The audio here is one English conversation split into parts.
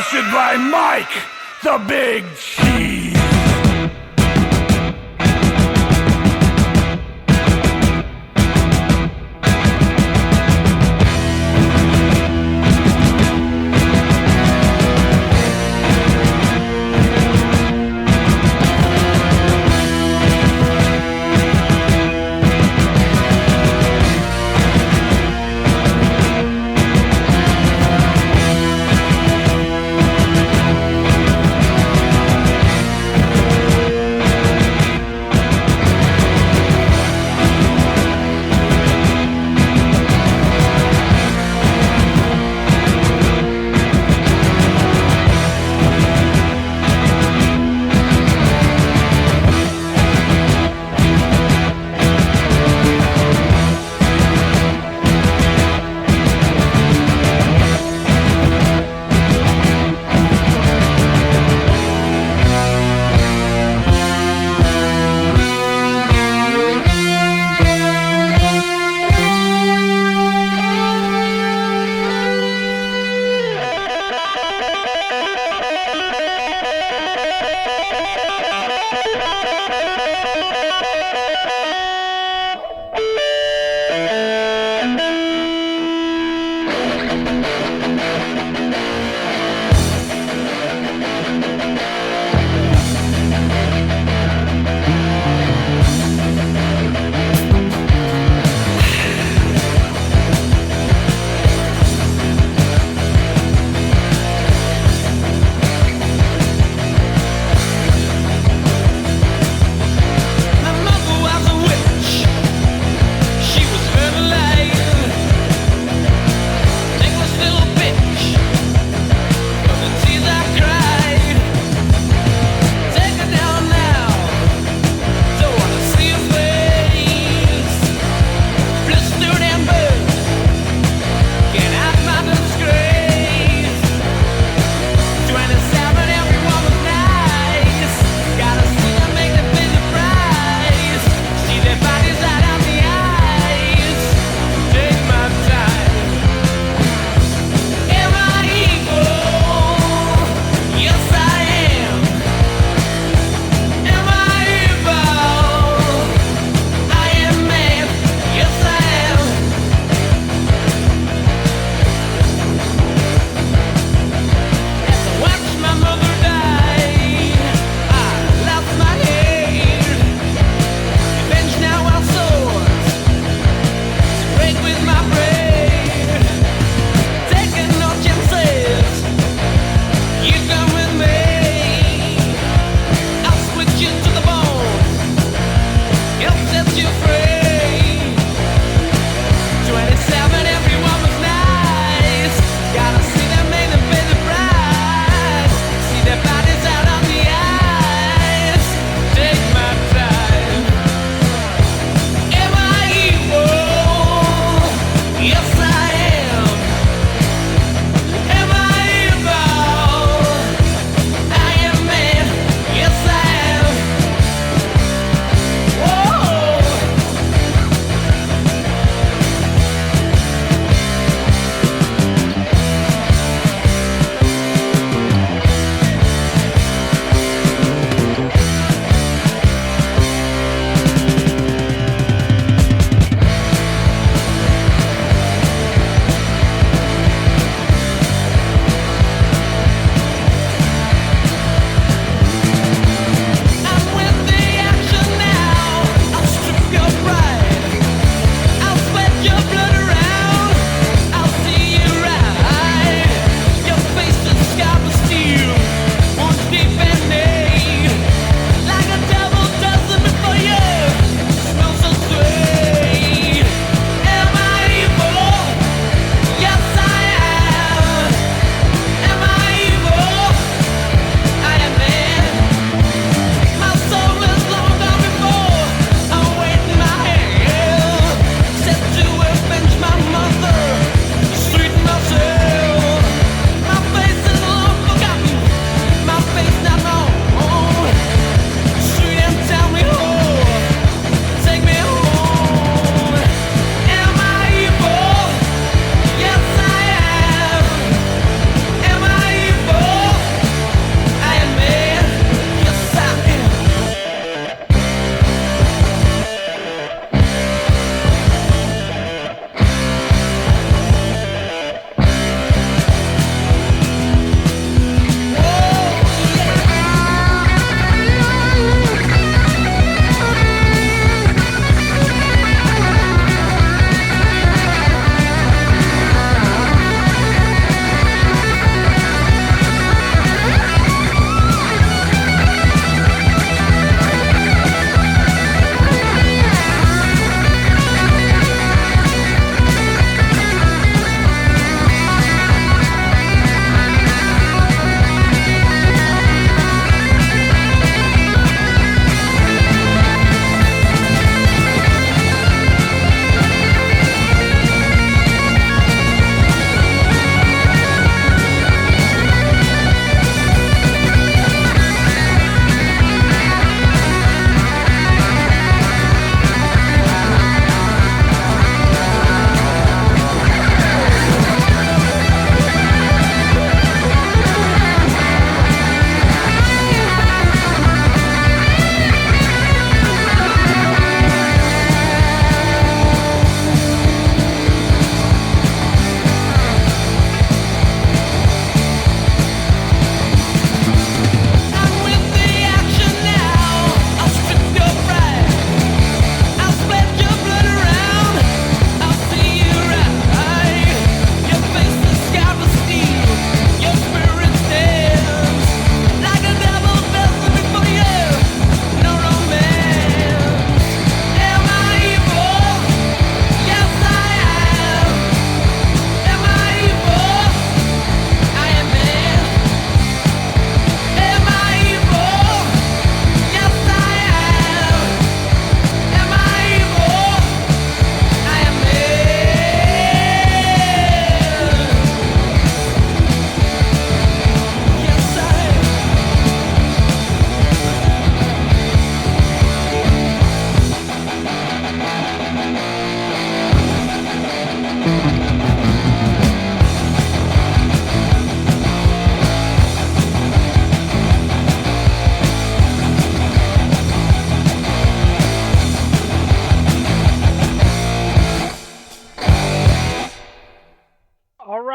hosted by Mike, the Big Cheese.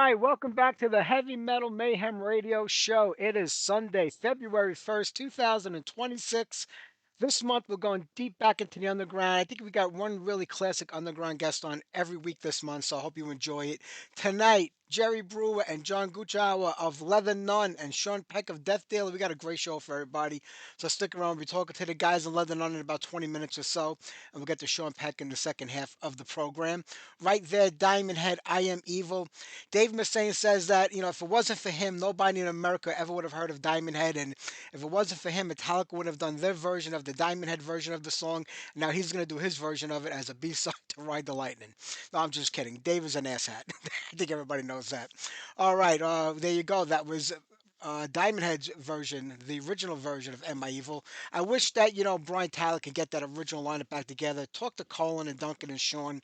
right, welcome back to the Heavy Metal Mayhem Radio Show. It is Sunday, February 1st, 2026. This month, we're going deep back into the underground. I think we got one really classic underground guest on every week this month, so I hope you enjoy it. Tonight, Jerry Brewer and John Gouchnour of Leather Nunn and Sean Peck of Death Dealer. We got a great show for everybody, so stick around. We'll be talking to the guys in Leather Nunn in about 20 minutes or so, and we'll get to Sean Peck in the second half of the program. Right there, Diamond Head, I Am Evil. Dave Mustaine says that, if it wasn't for him, nobody in America ever would have heard of Diamond Head, and if it wasn't for him, Metallica would have done their version of the Diamond Head version of the song. Now he's going to do his version of it as a B-side to Ride the Lightning. No, I'm just kidding. Dave is an asshat. I think everybody knows that. All right, there you go. That was Diamond Head's version, the original version of Am I Evil. I wish that, Brian Tyler could get that original lineup back together, talk to Colin and Duncan and Sean,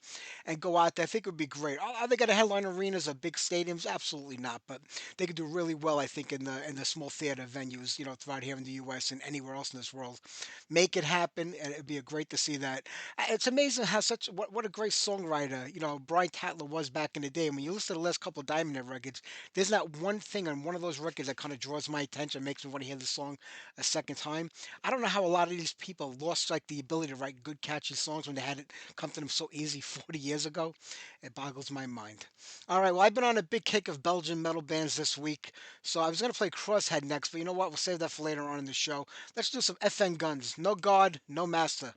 and go out there. I think it would be great. Are they going to headline arenas or big stadiums? Absolutely not. But they could do really well, I think, in the small theater venues, throughout here in the U.S. and anywhere else in this world. Make it happen, and it'd be great to see that. It's amazing how what a great songwriter, Brian Tatler was back in the day. When you listen to the last couple of Diamond Head records, there's not one thing on one of those records that kind of draws my attention, makes me want to hear the song a second time. I don't know how a lot of these people lost like the ability to write good, catchy songs when they had it come to them so easy 40 years ago. It boggles my mind. All right, well, I've been on a big kick of Belgian metal bands this week, so I was going to play Crosshead next, but you know what? We'll save that for later on in the show. Let's do some FN Guns. No God, no Master.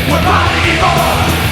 We're fighting evil!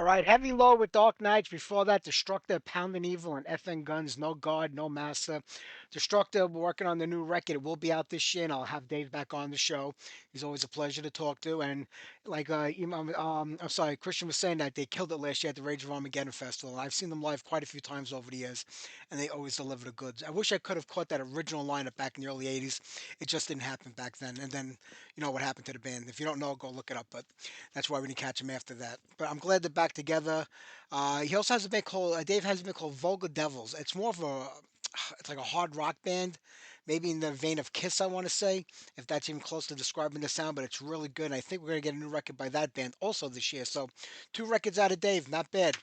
right, Heavy Low with Dark Knights. Before that, Destructor, Pounding Evil, and FN Guns, No God, No Master. Destructor, we're working on the new record. It will be out this year, and I'll have Dave back on the show. He's always a pleasure to talk to. And like, I'm sorry, Christian was saying that they killed it last year at the Rage of Armageddon Festival. I've seen them live quite a few times over the years, and they always deliver the goods. I wish I could have caught that original lineup back in the early '80s. It just didn't happen back then. And then, you know what happened to the band. If you don't know, go look it up. But that's why we didn't catch him after that. But I'm glad they're back together. He also has a band called Dave has a band called Vulgar Devils. It's more of a it's like a hard rock band, maybe in the vein of Kiss, I want to say, if that's even close to describing the sound. But it's really good. And I think we're gonna get a new record by that band also this year. So two records out of Dave, not bad.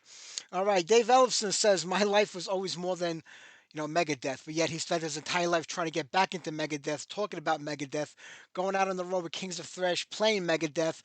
All right, Dave Ellefson says my life was always more than Megadeth, but yet he spent his entire life trying to get back into Megadeth, talking about Megadeth, going out on the road with Kings of Thrash, playing Megadeth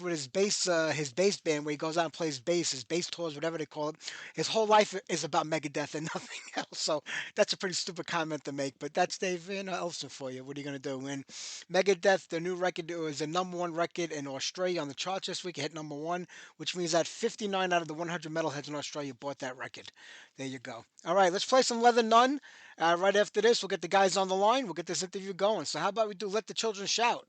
with his bass band where he goes out and plays bass, his bass tours, whatever they call it. His whole life is about Megadeth and nothing else. So that's a pretty stupid comment to make, but that's Dave Ellefson for you. What are you gonna do? And Megadeth, the new record was the number one record in Australia on the charts this week. It hit number one, which means that 59 out of the 100 metalheads in Australia bought that record. There you go. All right, let's play some Leather Nun. Right after this, we'll get the guys on the line. We'll get this interview going. So, how about we do Let the Children Shout?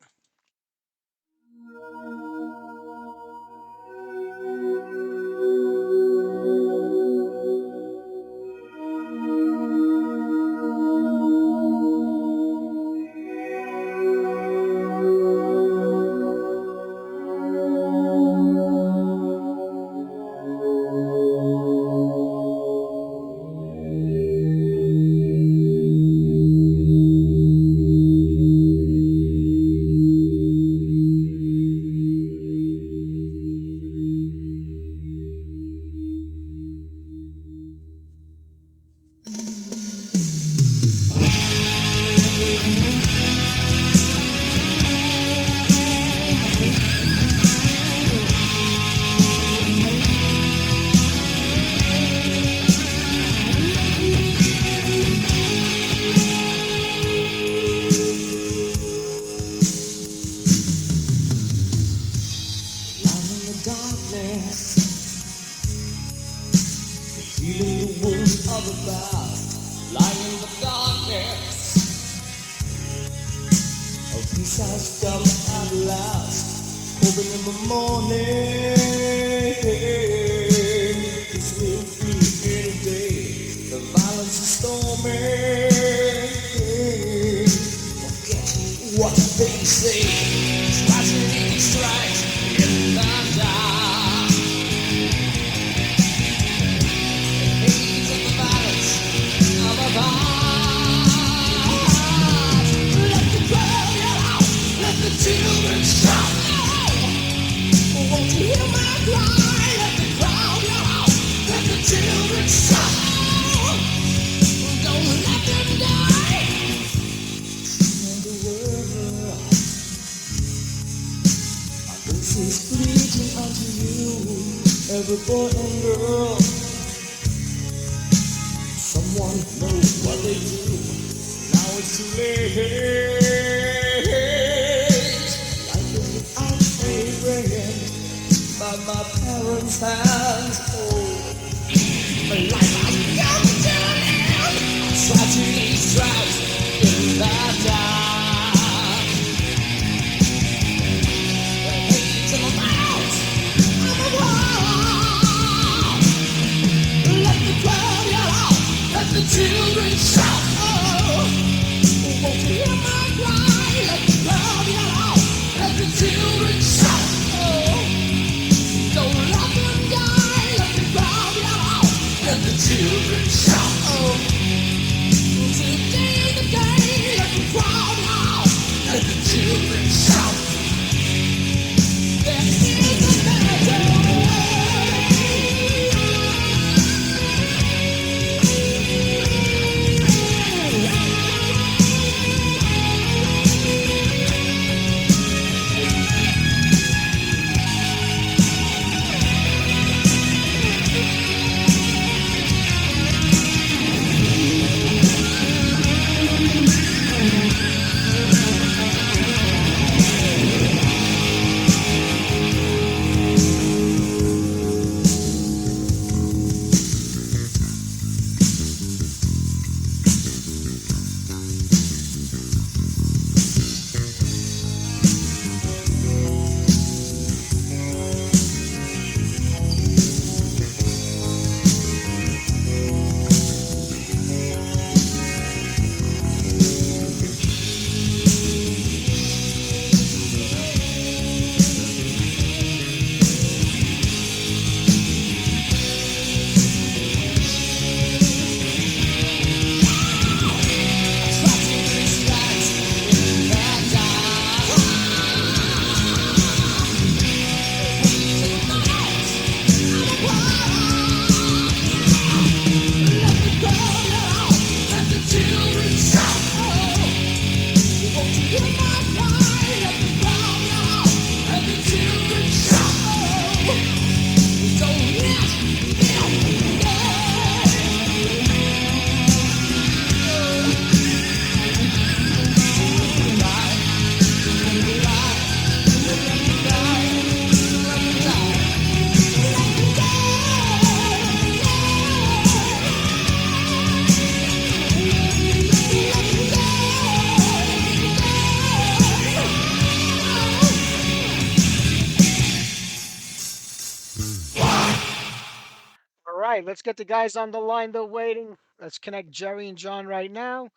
right, let's get the guys on the line. They're waiting. Let's connect Jerry and John right now.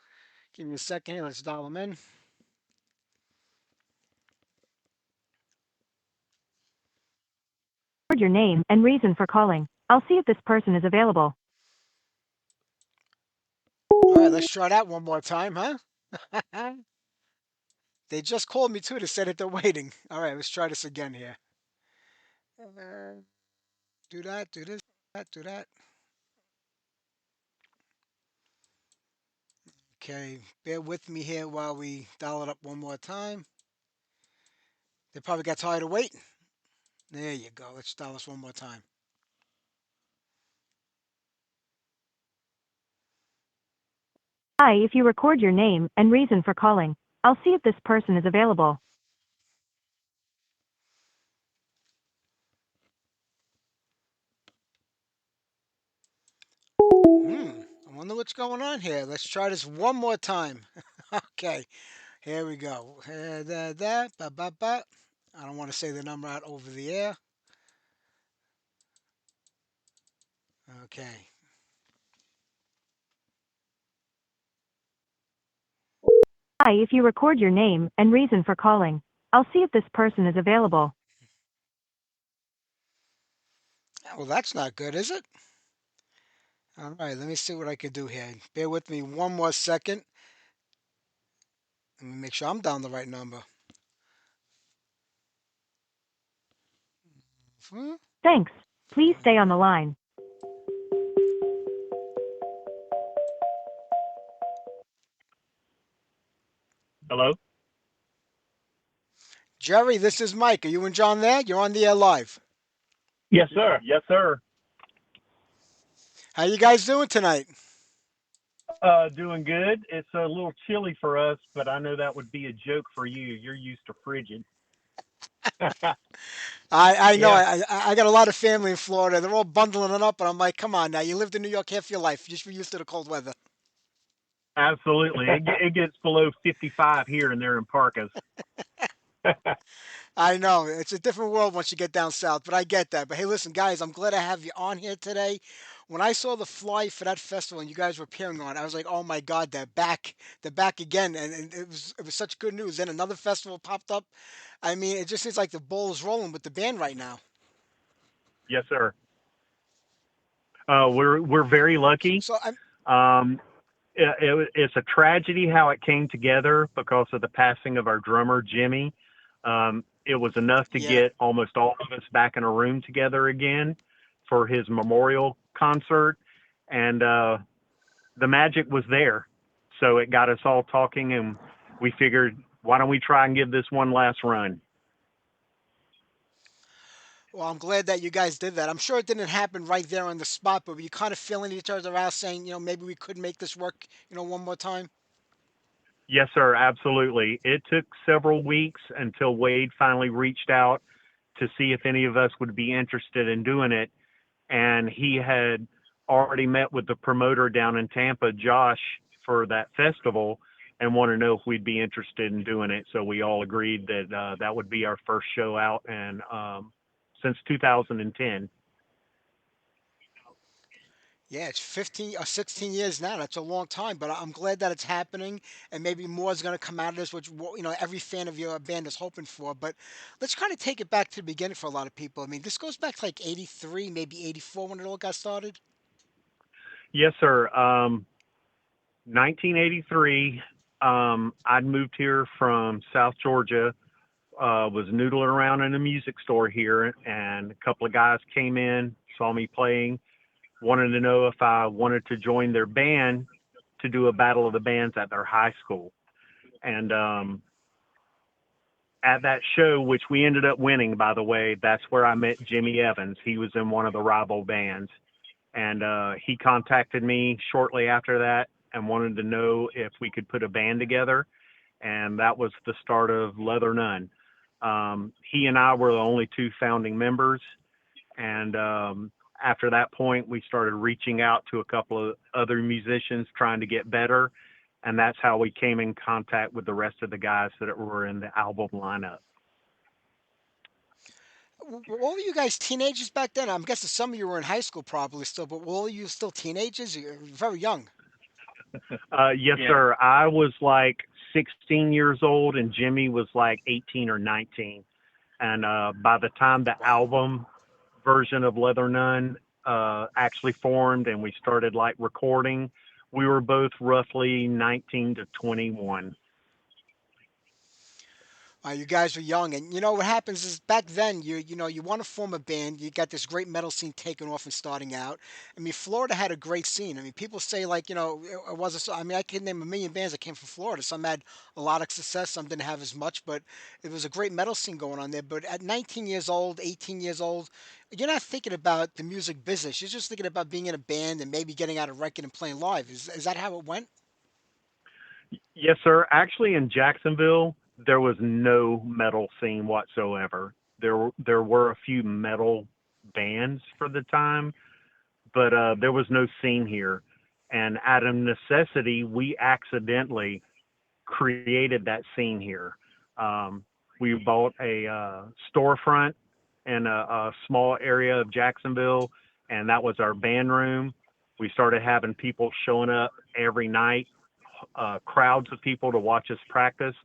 Give me a second here. Let's dial them in. Record your name and reason for calling. I'll see if this person is available. All right, let's try that one more time, huh? They just called me too to say that they're waiting. All right, let's try this again here. Do that, do this, that, do that. Okay, bear with me here while we dial it up one more time. They probably got tired of waiting. There you go. Let's dial this one more time. Hi, if you record your name and reason for calling, I'll see if this person is available. I wonder what's going on here. Let's try this one more time. Okay, here we go. Ba, ba, ba. I don't want to say the number out over the air. Okay. Hi, if you record your name and reason for calling, I'll see if this person is available. Well, that's not good, is it? All right, let me see what I can do here. Bear with me one more second. Let me make sure I'm down the right number. Hmm? Thanks. Please stay on the line. Hello? Jerry, this is Mike. Are you and John there? You're on the air live. Yes, sir. Yes, sir. How you guys doing tonight? Doing good. It's a little chilly for us, but I know that would be a joke for you. You're used to frigid. I know. Yeah, I got a lot of family in Florida. They're all bundling it up, and I'm like, come on now. You lived in New York half your life. You should be used to the cold weather. absolutely. It gets below 55 here and there in parkas. I know. It's a different world once you get down south, but I get that. But hey, listen, guys, I'm glad I have you on here today. When I saw the fly for that festival and you guys were appearing on, it, I was like, oh my God, they're back again, and it was such good news. Then another festival popped up. I mean, it just seems like the ball is rolling with the band right now. Yes, sir. We're very lucky. So I'm Um, it's a tragedy how it came together because of the passing of our drummer Jimmy. It was enough to yeah. get almost all of us back in a room together again for his memorial concert, and the magic was there. So it got us all talking, and we figured, why don't we try and give this one last run? Well, I'm glad that you guys did that. I'm sure it didn't happen right there on the spot, but were you kind of feeling each other out, saying, maybe we could make this work, one more time? Yes, sir, absolutely. It took several weeks until Wade finally reached out to see if any of us would be interested in doing it. And he had already met with the promoter down in Tampa, Josh, for that festival and wanted to know if we'd be interested in doing it. So we all agreed that that would be our first show out, and since 2010. Yeah, it's 15 or 16 years now. That's a long time, but I'm glad that it's happening, and maybe more is going to come out of this, which every fan of your band is hoping for. But let's kind of take it back to the beginning for a lot of people. I mean, this goes back to like '83, maybe '84 when it all got started. Yes, sir. 1983. I'd moved here from South Georgia. Was noodling around in a music store here, and a couple of guys came in, saw me playing, wanted to know if I wanted to join their band to do a battle of the bands at their high school. And at that show, which we ended up winning, by the way, that's where I met Jimmy Evans. He was in one of the rival bands. And he contacted me shortly after that and wanted to know if we could put a band together. And that was the start of Leather Nunn. He and I were the only two founding members. And after that point, we started reaching out to a couple of other musicians trying to get better. And that's how we came in contact with the rest of the guys that were in the album lineup. Were all of you guys teenagers back then? I'm guessing some of you were in high school probably still, but were all of you still teenagers? You're very young. Yes, Yeah. sir. I was like 16 years old, and Jimmy was like 18 or 19. And by the time the Wow. album version of Leather Nun actually formed and we started like recording, we were both roughly 19 to 21. You guys were young, and you know what happens is back then you want to form a band. You got this great metal scene taking off and starting out. I mean, Florida had a great scene. I mean, people say like it was. I mean, I can name a million bands that came from Florida. Some had a lot of success, some didn't have as much, but it was a great metal scene going on there. But at 19 years old, 18 years old, you're not thinking about the music business. You're just thinking about being in a band and maybe getting out a record and playing live. Is that how it went? Yes, sir. Actually, in Jacksonville, there was no metal scene whatsoever. There were a few metal bands for the time, but there was no scene here. And out of necessity, we accidentally created that scene here. Um, we bought a storefront in a small area of Jacksonville, and that was our band room. We started having people showing up every night, crowds of people to watch us practice,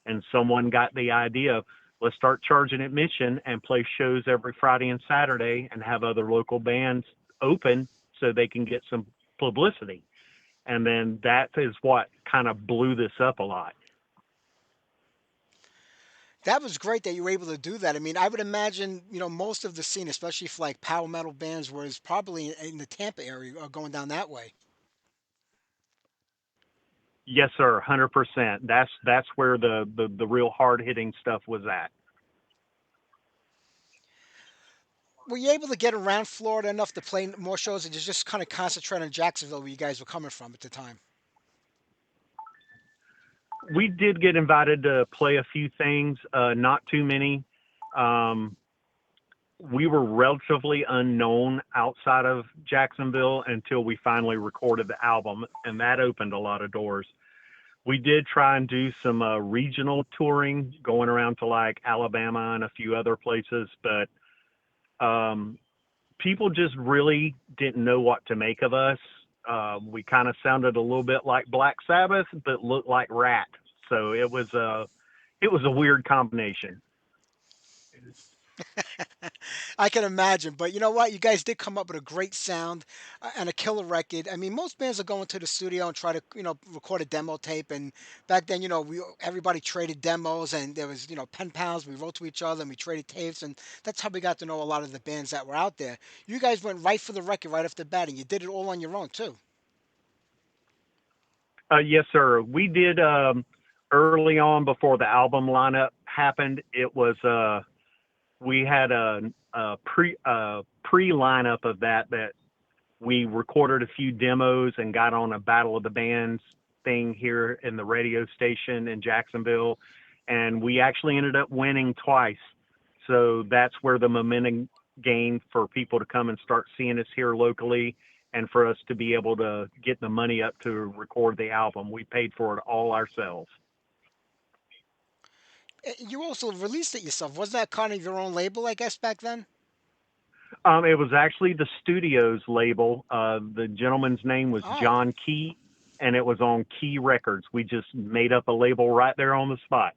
and someone got the idea of let's start charging admission and play shows every Friday and Saturday and have other local bands open so they can get some publicity. And then that is what kind of blew this up a lot. That was great that you were able to do that. I mean, I would imagine, most of the scene, especially for like power metal bands, was probably in the Tampa area or going down that way. Yes, sir, 100%. That's where the real hard hitting stuff was at. Were you able to get around Florida enough to play more shows, or just kind of concentrate on Jacksonville, where you guys were coming from at the time? We did get invited to play a few things, not too many. Um, we were relatively unknown outside of Jacksonville until we finally recorded the album, and that opened a lot of doors. We did try and do some regional touring, going around to like Alabama and a few other places, but um, people just really didn't know what to make of us. We kind of sounded a little bit like Black Sabbath, but looked like Rat. So it was a weird combination. I can imagine, but you know what? You guys did come up with a great sound and a killer record. I mean, most bands are going to the studio and try to, record a demo tape. And back then, we everybody traded demos, and there was, pen pals. We wrote to each other and we traded tapes, and that's how we got to know a lot of the bands that were out there. You guys went right for the record right off the bat, and you did it all on your own too. Yes, sir. We did early on before the album lineup happened. It was we had a pre lineup of that we recorded a few demos and got on a Battle of the Bands thing here in the radio station in Jacksonville, and we actually ended up winning twice. So that's where the momentum gained for people to come and start seeing us here locally, and for us to be able to get the money up to record the album. We paid for it all ourselves. You also released it yourself. Wasn't that kind of your own label, I guess, back then? It was actually the studio's label. The gentleman's name was Oh. John Key, and it was on Key Records. We just made up a label right there on the spot.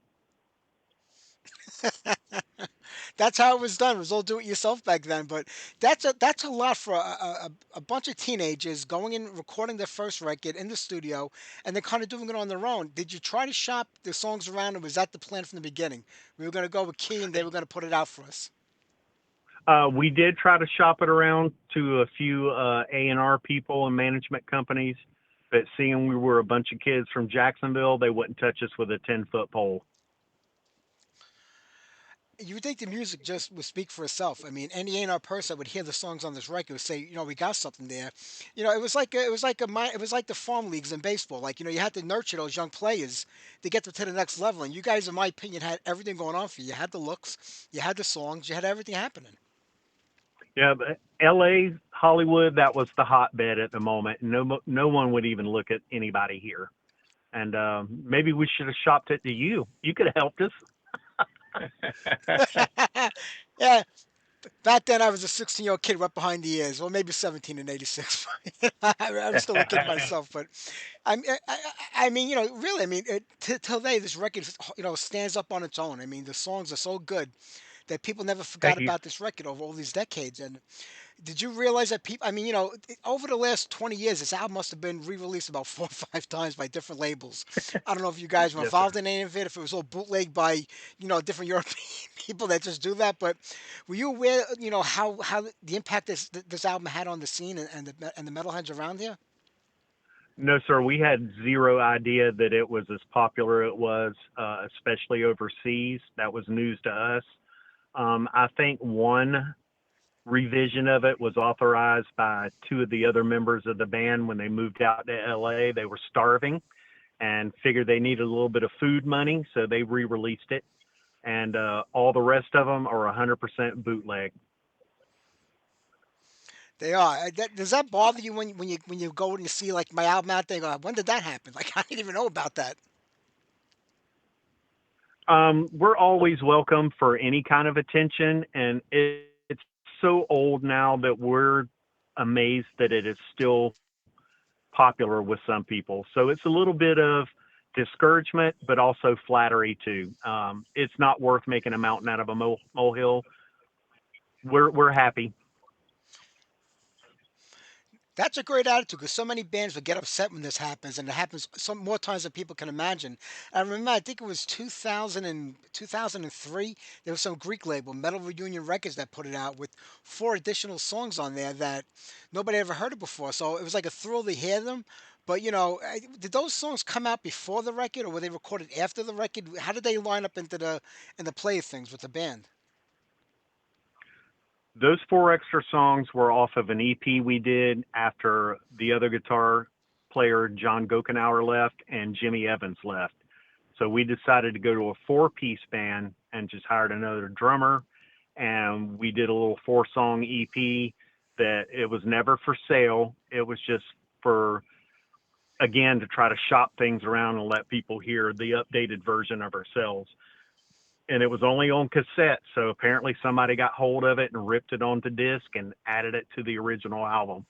That's how it was done. It was all do it yourself back then. But that's a lot for a bunch of teenagers going in, recording their first record in the studio, and then kind of doing it on their own. Did you try to shop the songs around, or was that the plan from the beginning? We were going to go with Key, and they were going to put it out for us. We did try to shop it around to a few A&R people and management companies, but seeing we were a bunch of kids from Jacksonville, they wouldn't touch us with a 10-foot pole. You would think the music just would speak for itself. I mean, any A&R person that would hear the songs on this record would say, we got something there. It was like the farm leagues in baseball. Like, you had to nurture those young players to get them to the next level. And you guys, in my opinion, had everything going on for you. You had the looks, you had the songs, you had everything happening. Yeah, but L.A., Hollywood, that was the hotbed at the moment. No one would even look at anybody here. And maybe we should have shopped it to you. You could have helped us. Yeah, Back then, I was a 16-year-old kid right behind the ears. Well, maybe 17 in '86. I was still a kid myself, but I mean, really, I mean, till today, this record, stands up on its own. I mean, the songs are so good that people never forgot Thank you. about this record over all these decades. And did you realize that people? I mean, over the last 20 years, this album must have been re-released about 4 or 5 times by different labels. I don't know if you guys were Yes, sir. involved in any of it, if it was all bootleg by, different European people that just do that. But were you aware, how the impact this album had on the scene and the metalheads around here? No, sir. We had zero idea that it was as popular it was, especially overseas. That was news to us. I think one revision of it was authorized by two of the other members of the band when they moved out to LA. They were starving and figured they needed a little bit of food money, so they re-released it. And all the rest of them are 100% bootleg. They are. Does that bother you when you go and you see like my album out there? And go, when did that happen? Like I didn't even know about that. We're always welcome for any kind of attention, and it's so old now that we're amazed that it is still popular with some people. So it's a little bit of discouragement, but also flattery too. It's not worth making a mountain out of a molehill. We're happy. That's a great attitude because so many bands would get upset when this happens, and it happens some more times than people can imagine. I remember, I think it was 2000 and 2003. There was some Greek label, Metal Reunion Records, that put it out with four additional songs on there that nobody ever heard of before. So it was like a thrill to hear them. But did those songs come out before the record, or were they recorded after the record? How did they line up into the play of things with the band? Those four extra songs were off of an EP we did after the other guitar player, John Gouchnour, left and Jimmy Evans left. So we decided to go to a four-piece band and just hired another drummer. And we did a little four-song EP that it was never for sale. It was just for, again, to try to shop things around and let people hear the updated version of ourselves. And it was only on cassette. So apparently somebody got hold of it and ripped it onto disc and added it to the original album.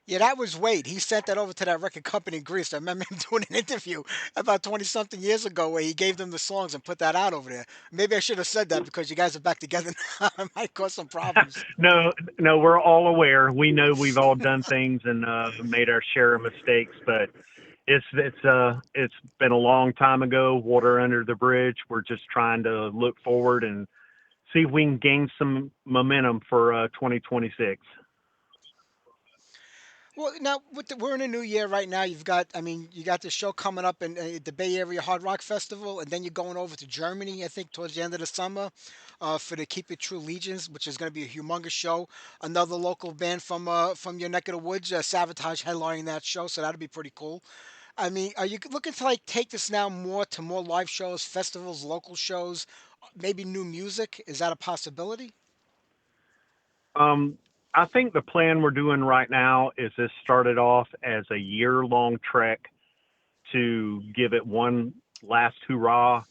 Yeah, that was Wade. He sent that over to that record company in Greece. I remember him doing an interview about 20 something years ago where he gave them the songs and put that out over there. Maybe I should have said that because you guys are back together now. It might cause some problems. No, no, we're all aware. We know we've all done things and made our share of mistakes, but it's been a long time ago. Water under the bridge. We're just trying to look forward and see if we can gain some momentum for 2026. Well, now we're in a new year right now. I mean, you got the show coming up in the Bay Area Hard Rock Festival, and then you're going over to Germany, I think, towards the end of the summer, for the Keep It True Legions, which is going to be a humongous show. Another local band from your neck of the woods, Sabotage, headlining that show, so that'll be pretty cool. I mean, are you looking to like take this now more to more live shows, festivals, local shows, maybe new music? Is that a possibility? Um, I think the plan we're doing right now is this started off as a year-long trek to give it one last hurrah,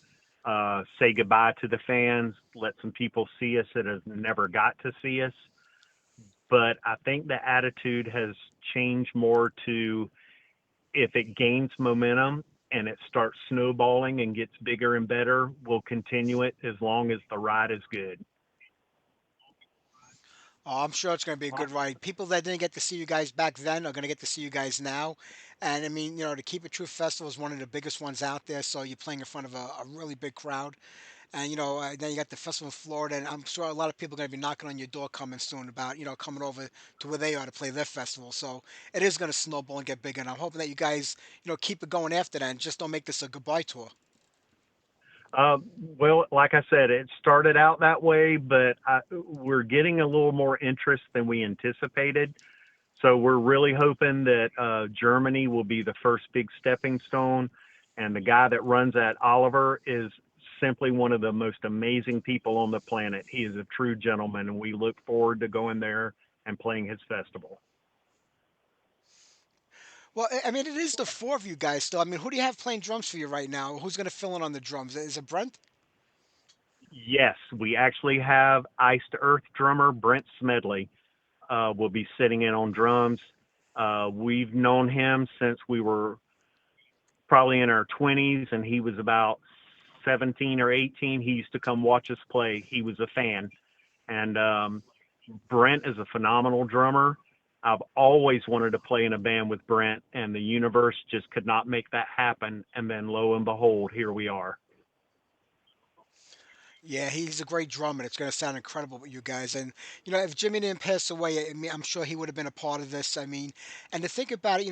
say goodbye to the fans, let some people see us that have never got to see us. But I think the attitude has changed more to if it gains momentum and it starts snowballing and gets bigger and better, we'll continue it as long as the ride is good. Oh, I'm sure it's going to be a good ride. People that didn't get to see you guys back then are going to get to see you guys now. And I mean, the Keep It True Festival is one of the biggest ones out there. So you're playing in front of a really big crowd. And, then you got the festival in Florida. And I'm sure a lot of people are going to be knocking on your door coming soon about, coming over to where they are to play their festival. So it is going to snowball and get bigger. And I'm hoping that you guys, keep it going after that and just don't make this a goodbye tour. Well, like I said, it started out that way, but we're getting a little more interest than we anticipated. So we're really hoping that Germany will be the first big stepping stone. And the guy that runs that, Oliver, is simply one of the most amazing people on the planet. He is a true gentleman, and we look forward to going there and playing his festival. Well, I mean, it is the four of you guys still. I mean, who do you have playing drums for you right now? Who's going to fill in on the drums? Is it Brent? Yes, we actually have Iced Earth drummer Brent Smedley will be sitting in on drums. We've known him since we were probably in our 20s, and he was about 17 or 18. He used to come watch us play. He was a fan. And Brent is a phenomenal drummer. I've always wanted to play in a band with Brent, and the universe just could not make that happen. And then lo and behold, here we are. Yeah, he's a great drummer. It's going to sound incredible with you guys. And if Jimmy didn't pass away, I mean, I'm sure he would have been a part of this. I mean, and to think about it,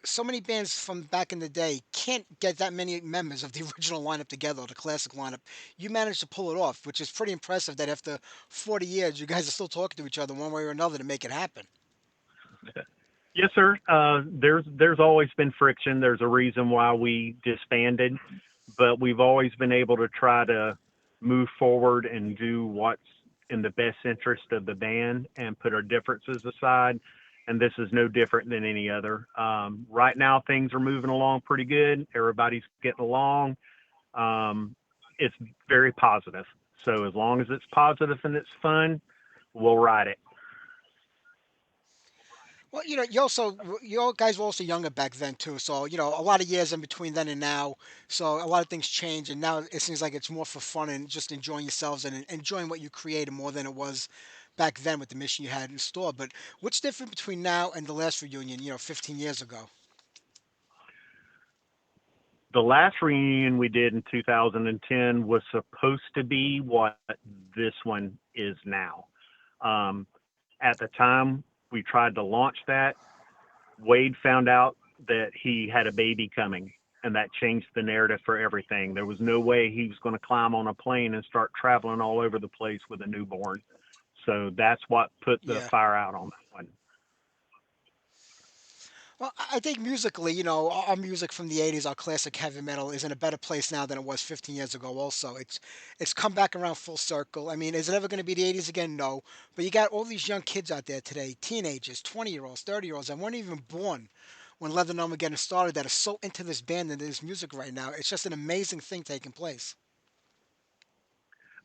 so many bands from back in the day can't get that many members of the original lineup together, or the classic lineup. You managed to pull it off, which is pretty impressive. That after 40 years, you guys are still talking to each other one way or another to make it happen. Yes, sir. There's always been friction. There's a reason why we disbanded, but we've always been able to try to move forward and do what's in the best interest of the band and put our differences aside. And this is no different than any other. Right now, things are moving along pretty good. Everybody's getting along. Um, it's very positive. So as long as it's positive and it's fun, we'll ride it. Well, you all guys were also younger back then too. So, a lot of years in between then and now. So a lot of things change, and now it seems like it's more for fun and just enjoying yourselves and enjoying what you created more than it was back then with the mission you had in store. But what's different between now and the last reunion, 15 years ago? The last reunion we did in 2010 was supposed to be what this one is now. Um, at the time we tried to launch that, Wade found out that he had a baby coming, and that changed the narrative for everything. There was no way he was going to climb on a plane and start traveling all over the place with a newborn. So that's what put the Yeah. fire out on that one. Well, I think musically, our music from the '80s, our classic heavy metal, is in a better place now than it was 15 years ago. Also, it's come back around full circle. I mean, is it ever going to be the '80s again? No. But you got all these young kids out there today, teenagers, 20-year-olds, 30-year-olds, that weren't even born when Leather Numb were getting started, that are so into this band and this music right now. It's just an amazing thing taking place.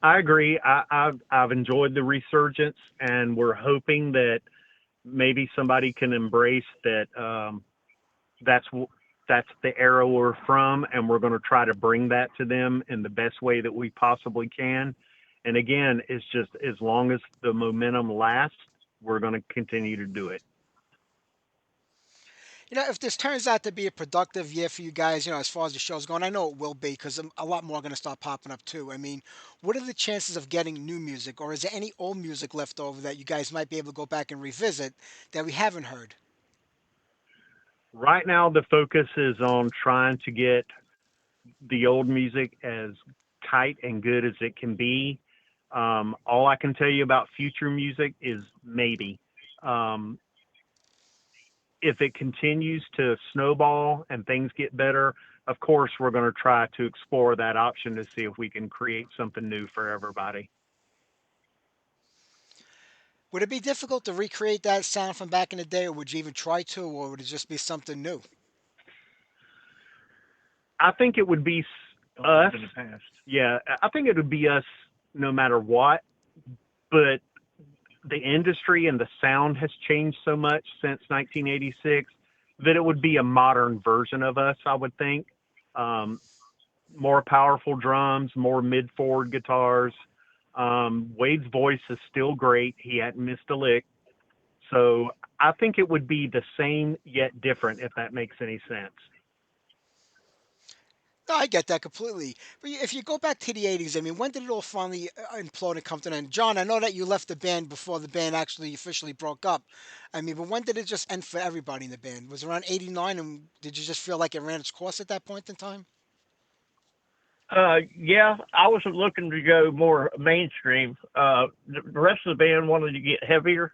I agree. I've enjoyed the resurgence, and we're hoping that maybe somebody can embrace that. That's that's the era we're from, and we're going to try to bring that to them in the best way that we possibly can. And again, it's just as long as the momentum lasts, we're going to continue to do it. If this turns out to be a productive year for you guys, as far as the show's going, I know it will be because a lot more are going to start popping up too. I mean, what are the chances of getting new music, or is there any old music left over that you guys might be able to go back and revisit that we haven't heard? Right now, the focus is on trying to get the old music as tight and good as it can be. All I can tell you about future music is maybe. Um, if it continues to snowball and things get better, of course, we're going to try to explore that option to see if we can create something new for everybody. Would it be difficult to recreate that sound from back in the day, or would you even try to, or would it just be something new? I think it would be us. In the past. Yeah, I think it would be us no matter what. But the industry and the sound has changed so much since 1986 that it would be a modern version of us, I would think. Um, More powerful drums, more mid forward guitars. Wade's voice is still great. He hadn't missed a lick. So I think it would be the same yet different, if that makes any sense. No, I get that completely. But if you go back to the '80s, I mean, when did it all finally implode and come to an end? John, I know that you left the band before the band actually officially broke up. I mean, but when did it just end for everybody in the band? Was it around '89, and did you just feel like it ran its course at that point in time? Yeah, I was looking to go more mainstream. The rest of the band wanted to get heavier,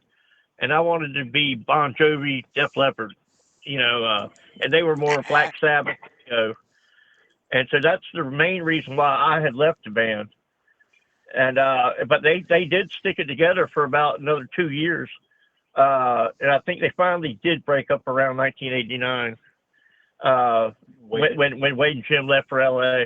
and I wanted to be Bon Jovi, Def Leppard, and they were more Black Sabbath, and so that's the main reason why I had left the band. And but they did stick it together for about another 2 years, and I think they finally did break up around 1989 when Wade and Jim left for LA.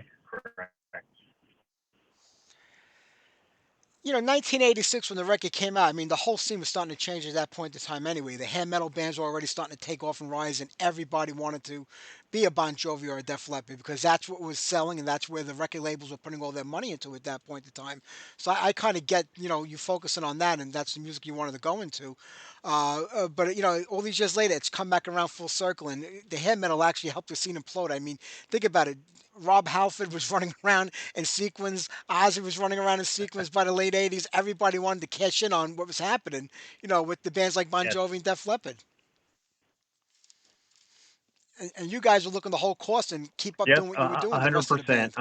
1986 when the record came out, I mean, the whole scene was starting to change at that point in time anyway. The hair metal bands were already starting to take off and rise, and everybody wanted to be a Bon Jovi or a Def Leppard because that's what was selling, and that's where the record labels were putting all their money into at that point in time. So I kind of get, you focusing on that, and that's the music you wanted to go into. But all these years later, it's come back around full circle, and the hair metal actually helped the scene implode. I mean, think about it. Rob Halford was running around in sequins. Ozzy was running around in sequins by the late '80s. Everybody wanted to cash in on what was happening, with the bands like Bon Yes. Jovi and Def Leppard. And you guys were looking the whole course and keep up Yep, doing what you were doing, the hundred rest of the band. percent.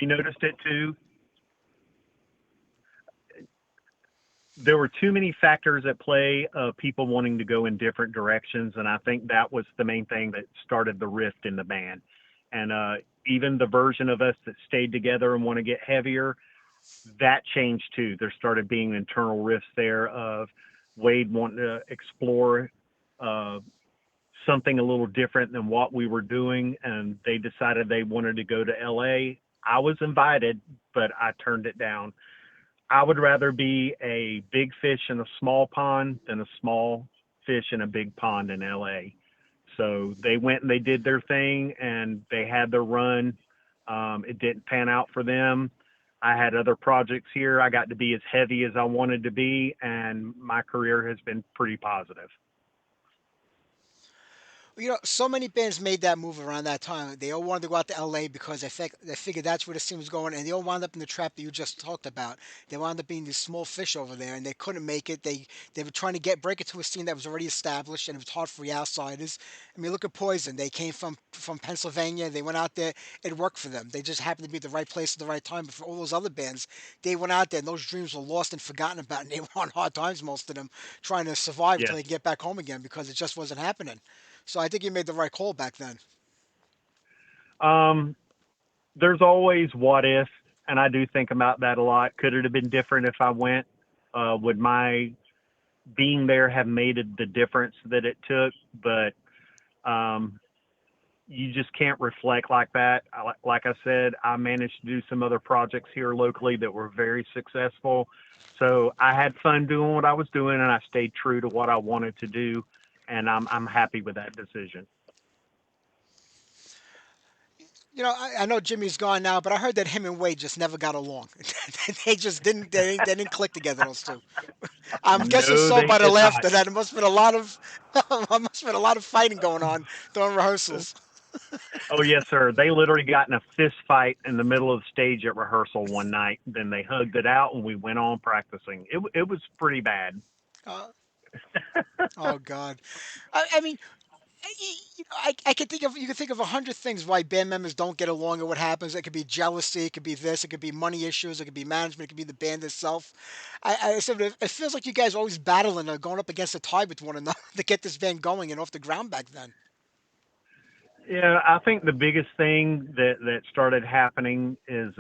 We noticed it too. There were too many factors at play of people wanting to go in different directions, and I think that was the main thing that started the rift in the band. And even the version of us that stayed together and want to get heavier, that changed too. There started being internal rifts there of Wade wanting to explore uh, something a little different than what we were doing, and they decided they wanted to go to LA. I was invited, but I turned it down. I would rather be a big fish in a small pond than a small fish in a big pond in LA. So they went and they did their thing and they had their run. It didn't pan out for them. I had other projects here. I got to be as heavy as I wanted to be, and my career has been pretty positive. So many bands made that move around that time. They all wanted to go out to LA because they figured that's where the scene was going, and they all wound up in the trap that you just talked about. They wound up being these small fish over there, and they couldn't make it. They were trying to break into a scene that was already established, and it was hard for the outsiders. I mean, look at Poison. They came from Pennsylvania. They went out there. It worked for them. They just happened to be at the right place at the right time. But for all those other bands, they went out there, and those dreams were lost and forgotten about, and they were on hard times, most of them, trying to survive until Yes. they could get back home again because it just wasn't happening. So I think you made the right call back then. Um, there's always what if, and I do think about that a lot. Could it have been different if I went? Would my being there have made it the difference that it took? But um, you just can't reflect like that. Like I said, I managed to do some other projects here locally that were very successful. So I had fun doing what I was doing, and I stayed true to what I wanted to do, and I'm happy with that decision. I know Jimmy's gone now, but I heard that him and Wade just never got along. They just didn't. They didn't click together. Those two. I'm guessing No, so they by the did not. laughter that it must have been a lot of, must have been a lot of fighting going on during rehearsals. Oh yes, sir. They literally got in a fist fight in the middle of the stage at rehearsal one night. Then they hugged it out, and we went on practicing. It was pretty bad. Uh, oh God. I mean, I can think of you can think of 100 things why band members don't get along or what happens. It could be jealousy, it could be this, it could be money issues, it could be management, it could be the band itself. I said it feels like you guys are always battling or going up against a tie with one another to get this band going and off the ground back then. Yeah, I think the biggest thing that started happening is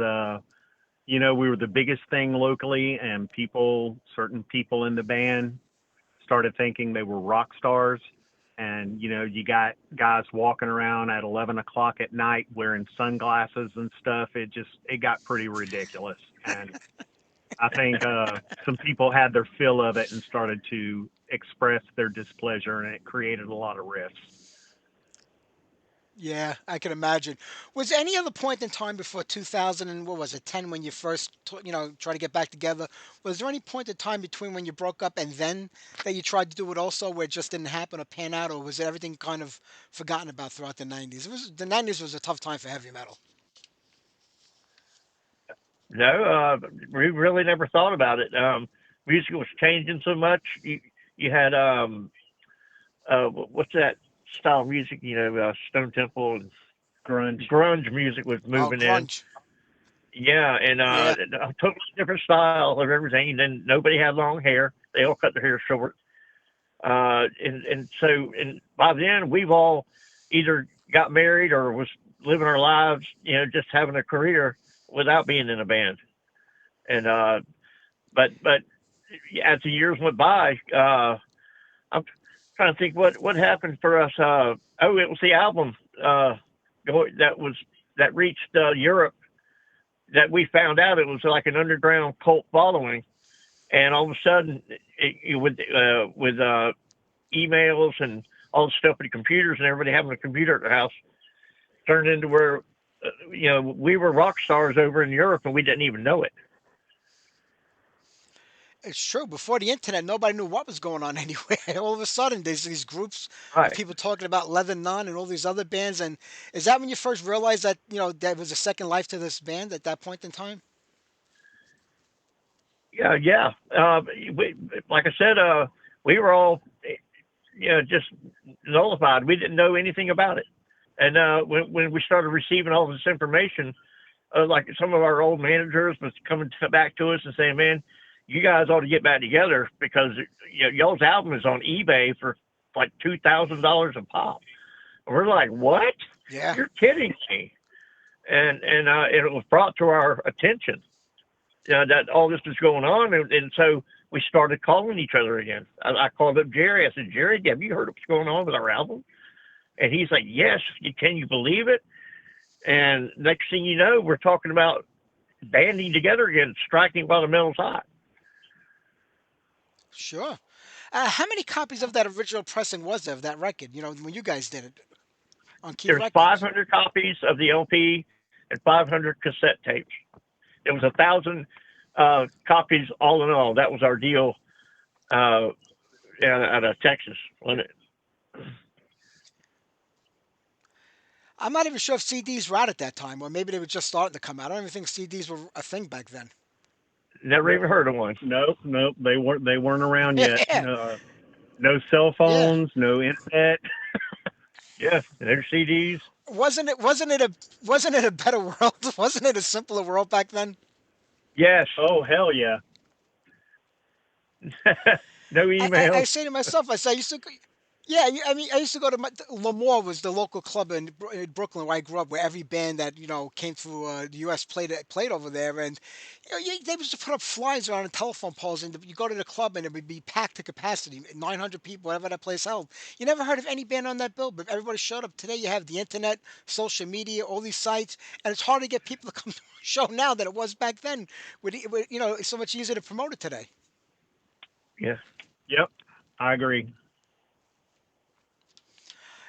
we were the biggest thing locally, and certain people in the band started thinking they were rock stars. And you got guys walking around at 11 o'clock at night wearing sunglasses and stuff. It got pretty ridiculous. And I think some people had their fill of it and started to express their displeasure, and it created a lot of rifts. Yeah, I can imagine. Was there any other point in time before 2000 and what was it, 10 when you first, try to get back together? Was there any point in time between when you broke up and then that you tried to do it also where it just didn't happen or pan out, or was everything kind of forgotten about throughout the 90s? The 90s was a tough time for heavy metal. No, we really never thought about it. Music was changing so much. You had what's that style of music? Stone Temple and Grunge. grunge music was Oh, moving in. grunge. Yeah, and Yeah. a totally different style of everything. And nobody had long hair; they all cut their hair short. And by then we've all either got married or was living our lives, just having a career without being in a band. And but as the years went by, I'm trying to think what happened for us. It was the album that reached Europe that we found out it was like an underground cult following. And all of a sudden, with emails and all the stuff with the computers and everybody having a computer at their house, turned into where we were rock stars over in Europe and we didn't even know it. It's true. Before the internet, nobody knew what was going on anywhere. All of a sudden, there's these groups of Right. people talking about Leather Nunn and all these other bands. And is that when you first realized that there was a second life to this band at that point in time? Yeah, yeah. Like I said, we were all, just nullified. We didn't know anything about it. And when we started receiving all this information, like some of our old managers was coming back to us and saying, "Man, you guys ought to get back together because y'all's album is on eBay for like $2,000 a pop." And we're like, "What? Yeah, You're kidding me?" And it was brought to our attention, that all this was going on, and so we started calling each other again. I called up Jerry. I said, "Jerry, have you heard what's going on with our album?" And he's like, "Yes. Can you believe it?" And next thing you know, we're talking about banding together again, striking while the metal's hot. sure. How many copies of that original pressing was there of that record? When you guys did it on Key There's Records. 500 copies of the LP and 500 cassette tapes. It was 1,000 copies all in all. That was our deal uh, out of Texas, wasn't it? I'm not even sure if CDs were out at that time, or maybe they were just starting to come out. I don't even think CDs were a thing back then. Never even heard of one. Nope, nope. They weren't around yet. Yeah, No cell yeah. phones, no internet. Yeah, there's CDs. Wasn't it a better world? Wasn't it a simpler world back then? Yes. Oh hell yeah. No I emails. say to myself, I say I used to. Yeah, I mean, I used to go to Lemoore was the local club in Brooklyn where I grew up, where every band that came through the U.S. played over there, and they used to put up flyers around on telephone poles, and you go to the club and it would be packed to capacity, 900 people, whatever that place held. You never heard of any band on that bill, but everybody showed up. Today, you have the internet, social media, all these sites, and it's hard to get people to come to a show now than it was back then. It's so much easier to promote it today. Yeah. Yep, I agree.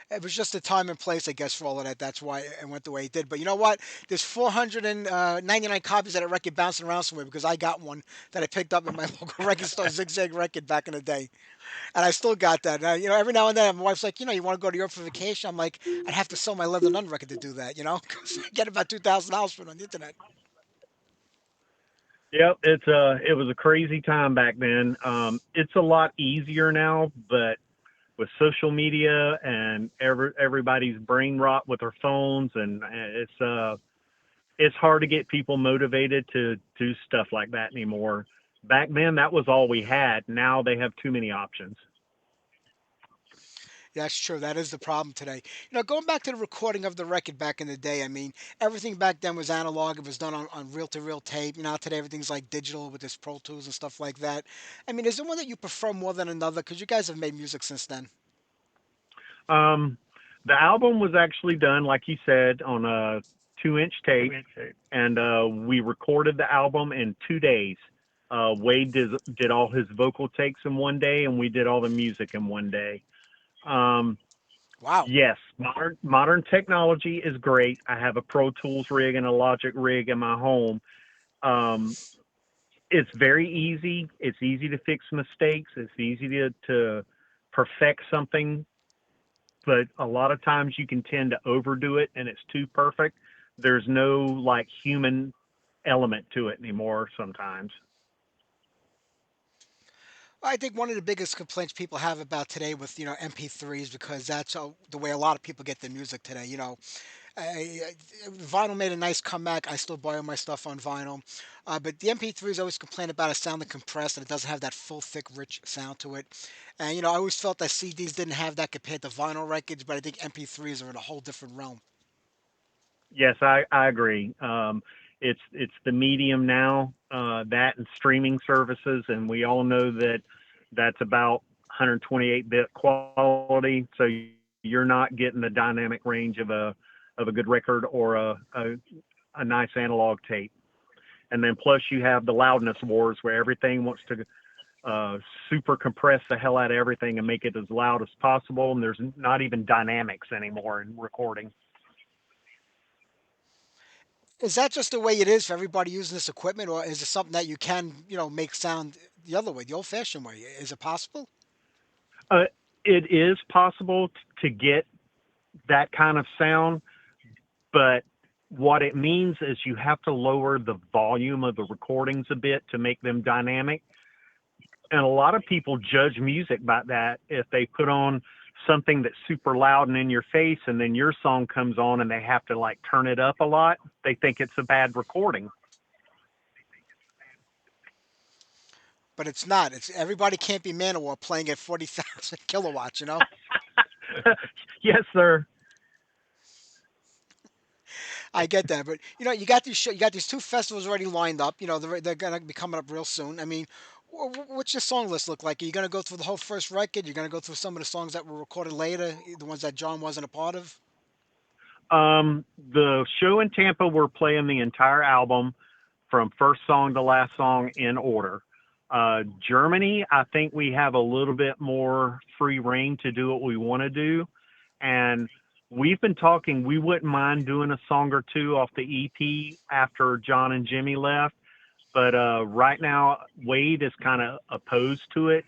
It was just the time and place, I guess, for all of that. That's why it went the way it did. But you know what? There's 499 copies of that record bouncing around somewhere because I got one that I picked up at my local record store, Zigzag Record, back in the day, and I still got that. And every now and then, my wife's like, you want to go to Europe for vacation? I'm like, I'd have to sell my Leather Nun record to do that, because I get about $2,000 for it on the internet. Yep, it was a crazy time back then. It's a lot easier now, but with social media and everybody's brain rot with their phones, and it's hard to get people motivated to do stuff like that anymore. Back then, that was all we had. Now they have too many options. That's true. That is the problem today. Going back to the recording of the record back in the day, I mean, everything back then was analog. It was done on reel to reel tape. Now today, everything's like digital with this Pro Tools and stuff like that. I mean, is there one that you prefer more than another? Because you guys have made music since then. Um, the album was actually done, like you said, on a 2-inch tape, and we recorded the album in 2 days. Wade did all his vocal takes in one day, and we did all the music in one day. Um, Wow. yes, modern technology is great. I have a Pro Tools rig and a Logic rig in my home. Um, it's very easy. It's easy to fix mistakes. It's easy to perfect something, but a lot of times you can tend to overdo it and it's too perfect. There's no like human element to it anymore sometimes. I think one of the biggest complaints people have about today with MP3s, because that's the way a lot of people get their music today. Vinyl made a nice comeback. I still buy all my stuff on vinyl, but the MP3s always complain about it sounding compressed and it doesn't have that full, thick, rich sound to it. And I always felt that CDs didn't have that compared to vinyl records, but I think MP3s are in a whole different realm. Yes, I agree. It's the medium now, that and streaming services, and we all know that that's about 128-bit quality. So you're not getting the dynamic range of a good record or a nice analog tape. And then plus you have the loudness wars where everything wants to super compress the hell out of everything and make it as loud as possible. And there's not even dynamics anymore in recording. Is that just the way it is for everybody using this equipment, or is it something that you can, make sound the other way, the old-fashioned way? Is it possible? Uh, it is possible to get that kind of sound, but what it means is you have to lower the volume of the recordings a bit to make them dynamic. And a lot of people judge music by that. If they put on something that's super loud and in your face, and then your song comes on and they have to like turn it up a lot, they think it's a bad recording. But it's not. It's everybody can't be Manowar playing at 40,000 kilowatts. Yes, sir. I get that, but you got you got these two festivals already lined up. They're gonna be coming up real soon. I mean, what's your song list look like? Are you gonna go through the whole first record? You're gonna go through some of the songs that were recorded later, the ones that John wasn't a part of. The show in Tampa, we're playing the entire album from first song to last song in order. Germany, I think we have a little bit more free reign to do what we want to do. And we've been talking, we wouldn't mind doing a song or two off the EP after John and Jimmy left. But right now, Wade is kind of opposed to it.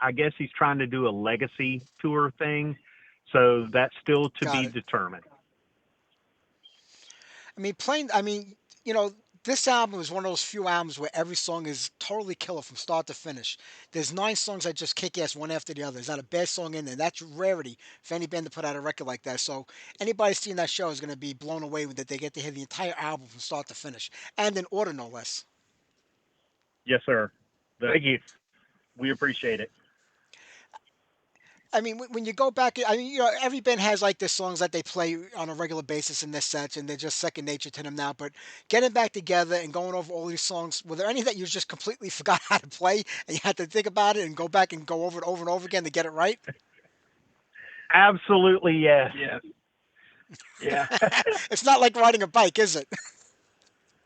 I guess he's trying to do a legacy tour thing. So that's still to Got be it. determined. I mean, plain. I mean, this album is one of those few albums where every song is totally killer from start to finish. There's nine songs that just kick ass one after the other. There's not a bad song in there. That's rarity for any band to put out a record like that. So anybody seeing that show is going to be blown away with it. They get to hear the entire album from start to finish, and in order, no less. Yes, sir. Thank you. We appreciate it. I mean, when you go back, I mean, every band has like their songs that they play on a regular basis in their sets, and they're just second nature to them now. But getting back together and going over all these songs, were there any that you just completely forgot how to play, and you had to think about it and go back and go over it over and over again to get it right? Absolutely, yes. Yes. Yeah. It's not like riding a bike, is it?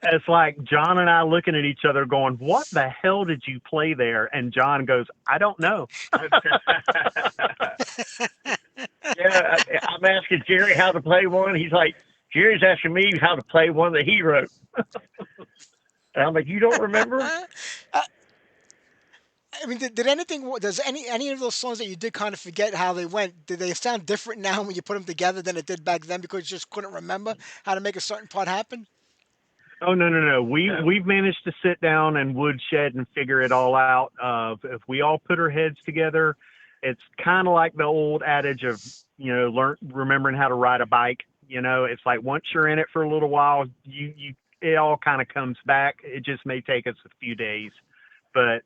It's like John and I looking at each other going, what the hell did you play there? And John goes, I don't know. Yeah, I'm asking Jerry how to play one. He's like, Jerry's asking me how to play one that he wrote. And I'm like, you don't remember? I mean, does any of those songs that you did kind of forget how they went? Did they sound different now when you put them together than it did back then because you just couldn't remember how to make a certain part happen? Oh, no, no, no. No. We've managed to sit down and woodshed and figure it all out. If we all put our heads together, it's kind of like the old adage of, remembering how to ride a bike. It's like once you're in it for a little while, it all kind of comes back. It just may take us a few days, but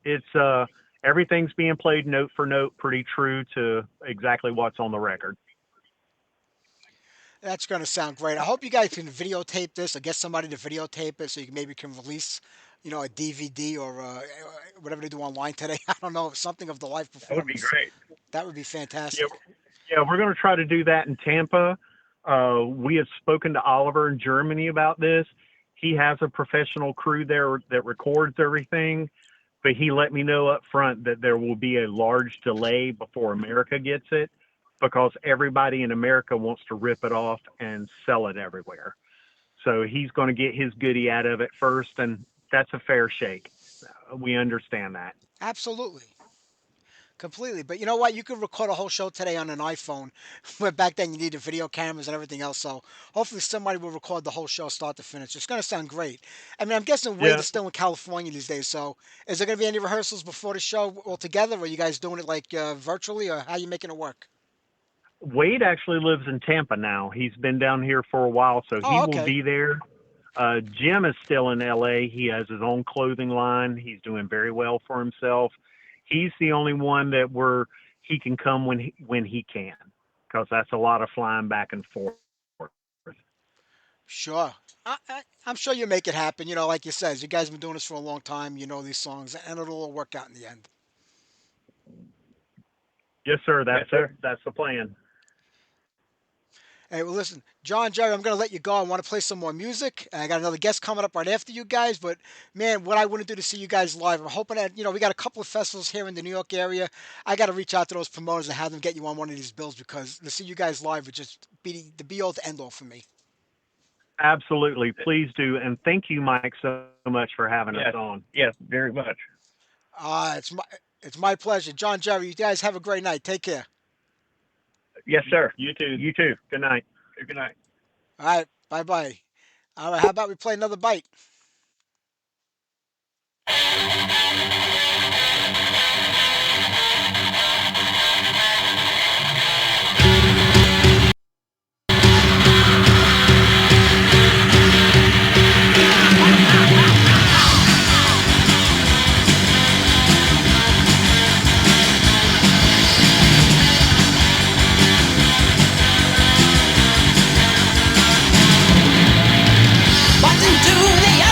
everything's being played note for note, pretty true to exactly what's on the record. That's going to sound great. I hope you guys can videotape this or get somebody to videotape it so you maybe can release, a DVD or whatever they do online today. I don't know, something of the live That would be performance. great. That would be Yeah, fantastic. yeah, we're going to try to do that in Tampa. We have spoken to Oliver in Germany about this. He has a professional crew there that records everything, but he let me know up front that there will be a large delay before America gets it because everybody in America wants to rip it off and sell it everywhere. So he's going to get his goodie out of it first, and that's a fair shake. We understand that. Absolutely. Completely. But you know what? You could record a whole show today on an iPhone, where back then you needed video cameras and everything else. So hopefully somebody will record the whole show start to finish. It's going to sound great. I mean, I'm guessing Wade Yeah, is still in California these days. So is there going to be any rehearsals before the show altogether? Or are you guys doing it like virtually, or how are you making it work? Wade actually lives in Tampa now. He's been down here for a while, so he Oh, will okay. be there. Jim is still in LA. He has his own clothing line. He's doing very well for himself. He's the only one that he can come when he can, because that's a lot of flying back and forth. Sure. I'm sure you'll make it happen. Like you said, you guys have been doing this for a long time. You know these songs, and it'll all work out in the end. Yes, sir. Yes, That's it. sir. That's the plan. Hey, well, listen, John, Jerry, I'm going to let you go. I want to play some more music. I got another guest coming up right after you guys. But man, what I wouldn't do to see you guys live. I'm hoping that we got a couple of festivals here in the New York area. I got to reach out to those promoters and have them get you on one of these bills because to see you guys live would just be the be all to end all for me. Absolutely. Please do. And thank you, Mike, so much for having Yes, us on. yes, very much. It's my pleasure, John, Jerry. You guys have a great night. Take care. Yes, sir. You too. You too. Good night. Good night. All right, bye bye. All right, how about we play another bite? Walked into the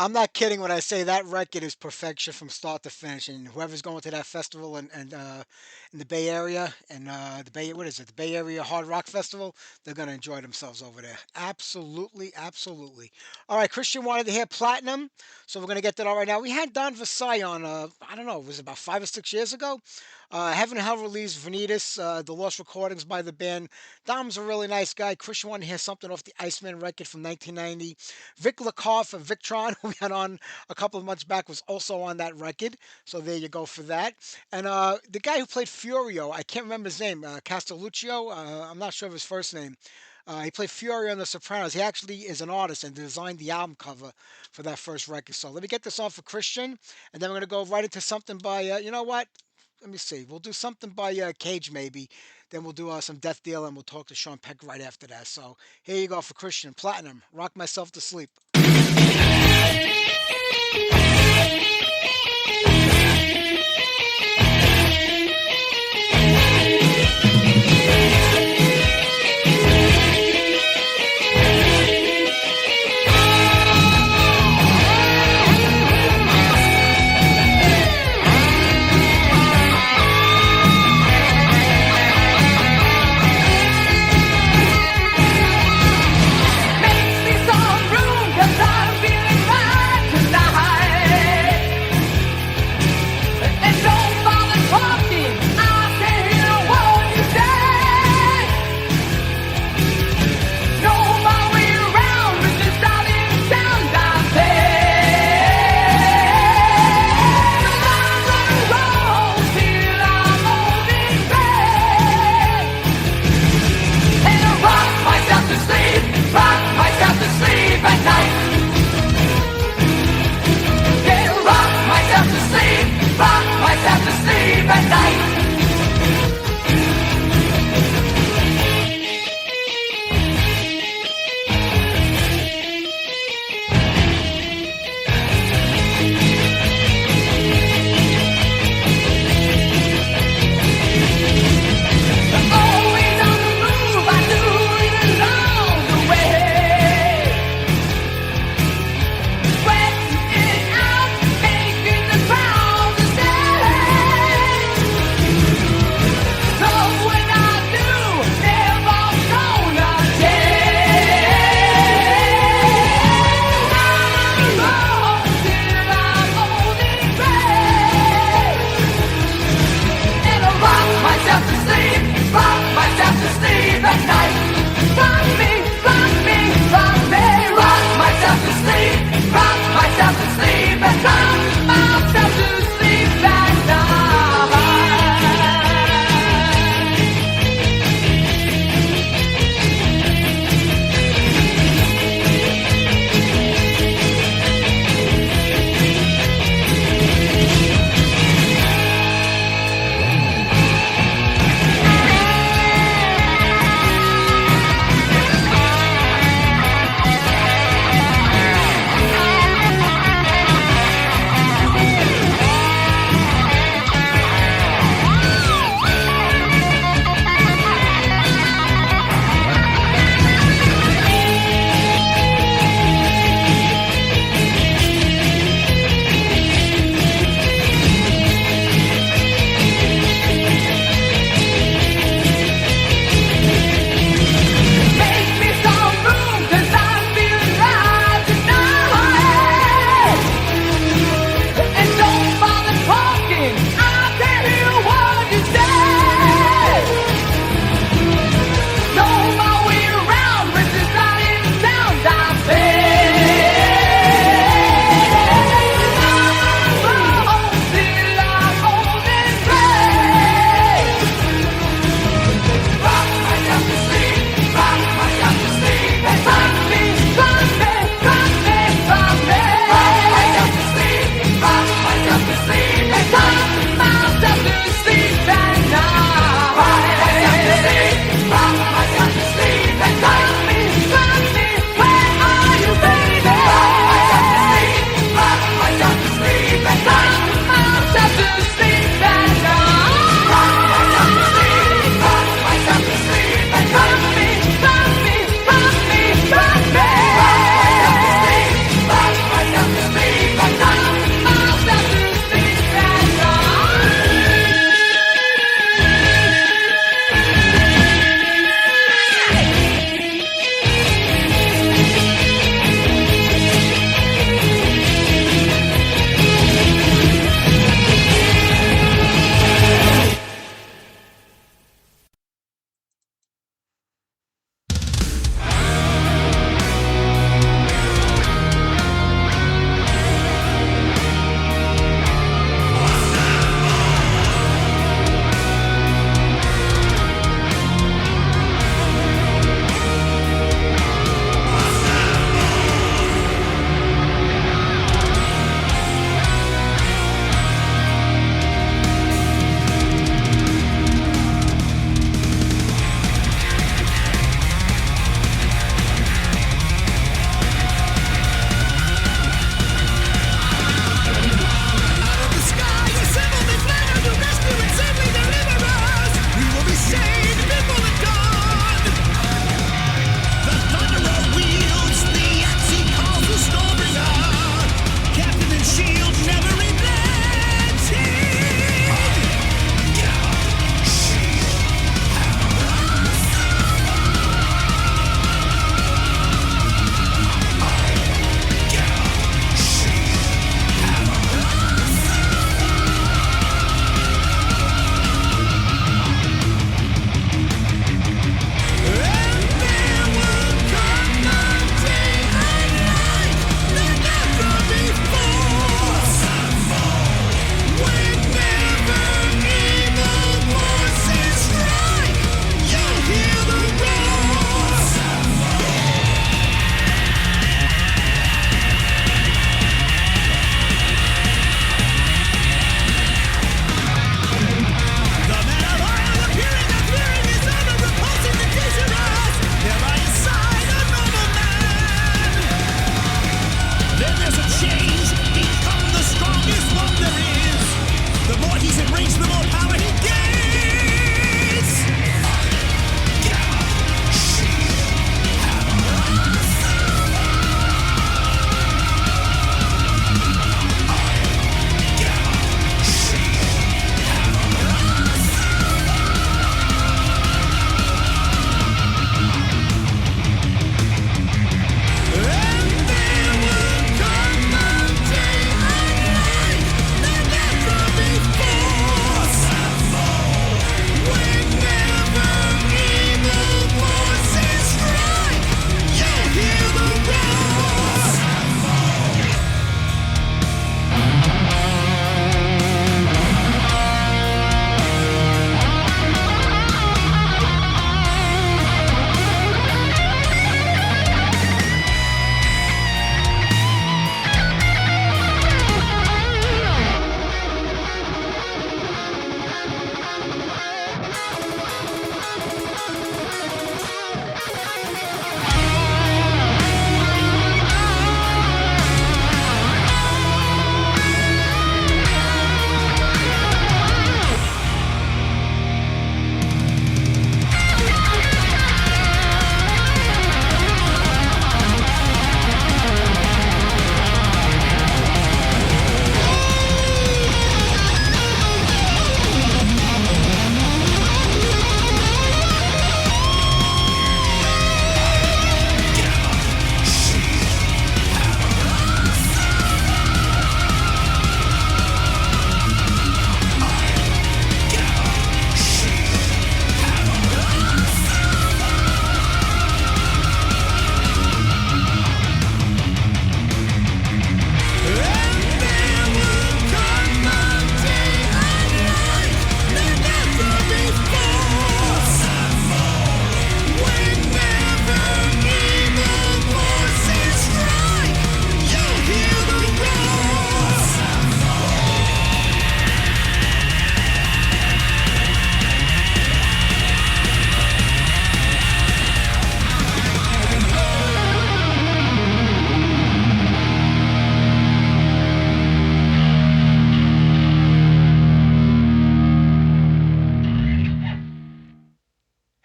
I'm not kidding when I say that record is perfection from start to finish. And whoever's going to that festival in the Bay Area and the Bay, what is it, the Bay Area Hard Rock Festival, they're gonna enjoy themselves over there. Absolutely, absolutely. All right, Christian wanted to hear Platinum, so we're gonna get that all right now. We had Don Versailles on, I don't know, it was about 5 or 6 years ago. Heaven and Hell released Vanitas, the Lost Recordings by the band. Dom's a really nice guy. Christian wanted to hear something off the Iceman record from 1990. Vic Lakoff of Victron, who we had on a couple of months back, was also on that record. So there you go for that. And the guy who played Furio, I can't remember his name, Castelluccio. I'm not sure of his first name. He played Furio on The Sopranos. He actually is an artist and designed the album cover for that first record. So let me get this on for Christian, and then we're going to go right into something by, you know what? Let me see. We'll do something by Cage maybe. Then we'll do some Death Deal, and we'll talk to Sean Peck right after that. So here you go for Christian Platinum. Rock myself to sleep. Make me some room, 'cause I'm feeling fine tonight.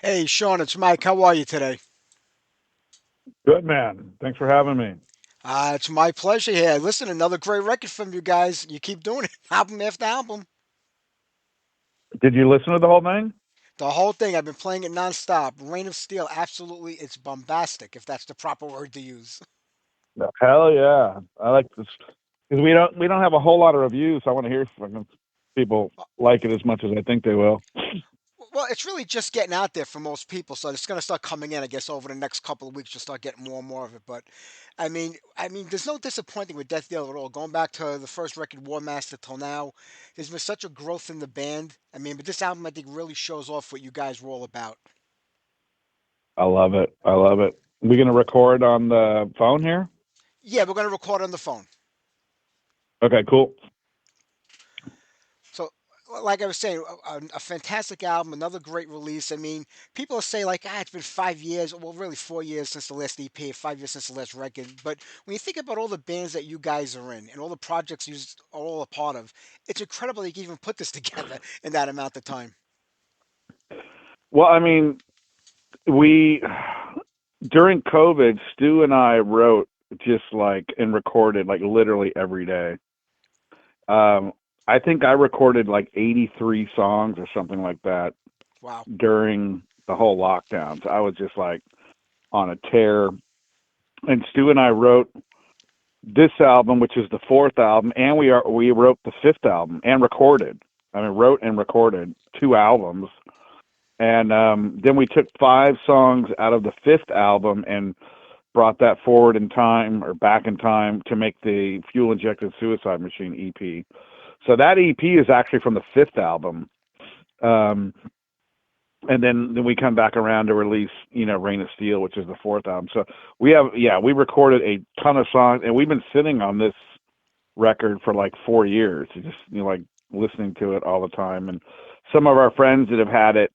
Hey, Sean, it's Mike. How are you today? Good man. Thanks for having me. It's my pleasure here. Listen, another great record from you guys. You keep doing it, album after album. Did you listen to the whole thing? The whole thing, I've been playing it nonstop. Rain of Steel, absolutely, it's bombastic, if that's the proper word to use. Hell yeah. I like this because we don't have a whole lot of reviews. So I want to hear from people like it as much as I think they will. Well, it's really just getting out there for most people, so it's going to start coming in. I guess over the next couple of weeks, you'll start getting more and more of it. But, there's no disappointing with Death Deal at all. Going back to the first record, War Master, till now, there's been such a growth in the band. But this album, I think, really shows off what you guys were all about. I love it. I love it. We gonna record on the phone here? Yeah, we're going to record on the phone. Okay, cool. So, like I was saying, a fantastic album, another great release. People say like, it's been 5 years. Well, really 4 years since the last EP, 5 years since the last record. But when you think about all the bands that you guys are in and all the projects you are all a part of, it's incredible that you can even put this together in that amount of time. Well, we during COVID, Stu and I wrote just like and recorded like literally every day. Um, I think I recorded like 83 songs or something like that Wow. during the whole lockdown. So I was just like on a tear. And Stu and I wrote this album, which is the fourth album, and we wrote the fifth album and recorded. Wrote and recorded two albums, and then we took five songs out of the fifth album and brought that forward in time or back in time to make the Fuel Injected Suicide Machine EP. So that EP is actually from the fifth album. Um, and then we come back around to release, Rain of Steel, which is the fourth album. So we recorded a ton of songs, and we've been sitting on this record for like 4 years, just like listening to it all the time. And some of our friends that have had it,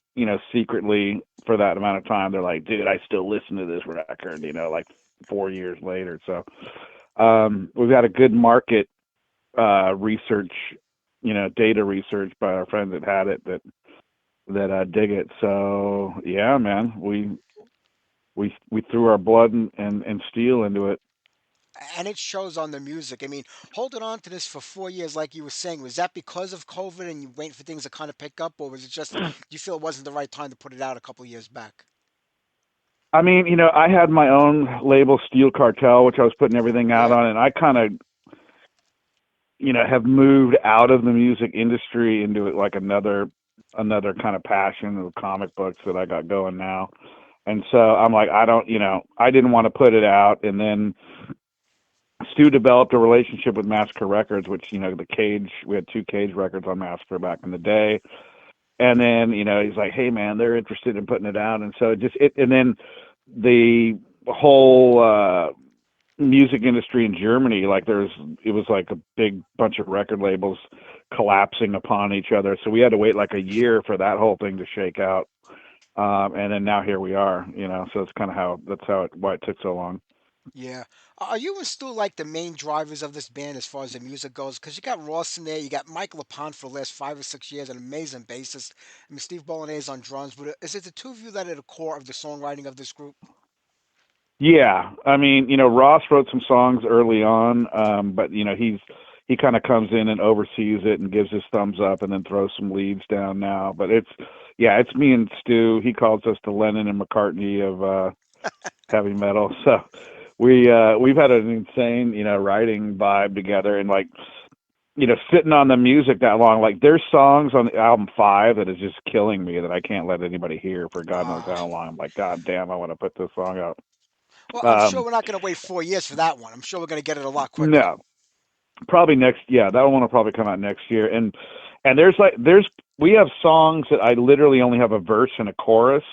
secretly for that amount of time, they're like, dude, I still listen to this record, like 4 years later. So we've got a good market research, data research by our friends that had it that dig it. So yeah, man, we threw our blood and steel into it. And it shows on the music. Holding on to this for 4 years, like you were saying, was that because of COVID and you waiting for things to kind of pick up, or was it just you feel it wasn't the right time to put it out a couple of years back? I had my own label, Steel Cartel, which I was putting everything out Yeah. on, and I kind of, have moved out of the music industry into like another kind of passion of comic books that I got going now. And so I'm like, I don't, I didn't want to put it out. And then Stu developed a relationship with Massacre Records, which, we had two Cage records on Massacre back in the day. And then, he's like, hey man, they're interested in putting it out. And so and then the whole, music industry in Germany, like it was like a big bunch of record labels collapsing upon each other. So we had to wait like a year for that whole thing to shake out. And then now here we are, so it's kind of why it took so long. Yeah. Are you and Stu like the main drivers of this band as far as the music goes? Because you got Ross in there, you got Mike LaPont for the last 5 or 6 years, an amazing bassist. Steve Bolognese on drums. But is it the two of you that are the core of the songwriting of this group? Yeah. Ross wrote some songs early on, but he kind of comes in and oversees it and gives his thumbs up and then throws some leads down now. But it's me and Stu. He calls us the Lennon and McCartney of heavy metal. So we've had an insane, writing vibe together, and like, sitting on the music that long, like there's songs on the album 5 that is just killing me that I can't let anybody hear for God knows Uh, how long. I'm like, God damn, I want to put this song out. well, I'm sure Um, we're not going to wait 4 years for that one. I'm sure we're going to get it a lot quicker. no, probably next. Yeah, that one will probably come out next year. And we have songs that I literally only have a verse and a chorus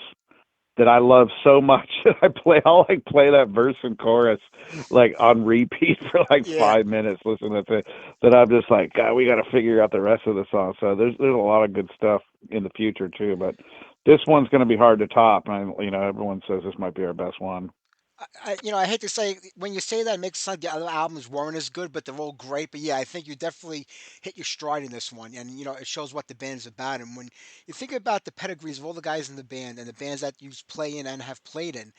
that I love so much that I'll like play that verse and chorus like on repeat for like Yeah. 5 minutes listening to it, that I'm just like, God, we got to figure out the rest of the song. So there's a lot of good stuff in the future too, but this one's going to be hard to top. And everyone says this might be our best one. I hate to say when you say that, it makes it sound like the other albums weren't as good, but they're all great. But yeah, I think you definitely hit your stride in this one, and it shows what the band's about. And when you think about the pedigrees of all the guys in the band and the bands that you play in and have played in,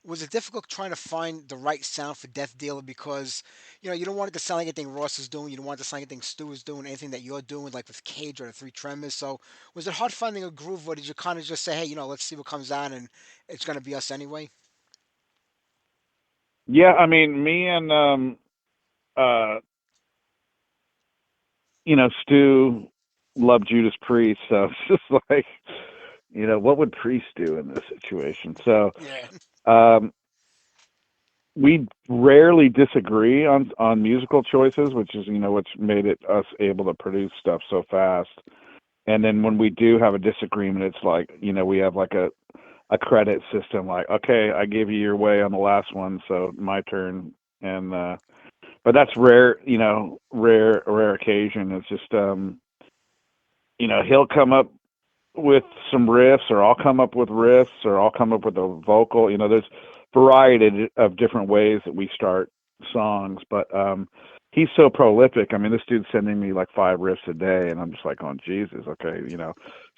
was it difficult trying to find the right sound for Death Dealer? Because you don't want it to sound like anything Ross is doing, you don't want it to sound like anything Stu is doing, anything that you're doing, like with Cage or the Three Tremors. So was it hard finding a groove, or did you kind of just say, hey, let's see what comes out, and it's gonna be us anyway? Yeah, I mean, me and uh Stu loved Judas Priest, so it's just like, what would Priest do in this situation? So, Yeah. um we rarely disagree on musical choices, which is what's made it us able to produce stuff so fast. And then when we do have a disagreement, it's like we have like a credit system. Like, okay, I gave you your way on the last one, so my turn. And but that's rare, rare occasion. It's just he'll come up with some riffs, or I'll come up with riffs, or I'll come up with a vocal. There's variety of different ways that we start songs, but he's so prolific. I mean, this dude's sending me like 5 riffs a day, and I'm just like, oh Jesus, okay,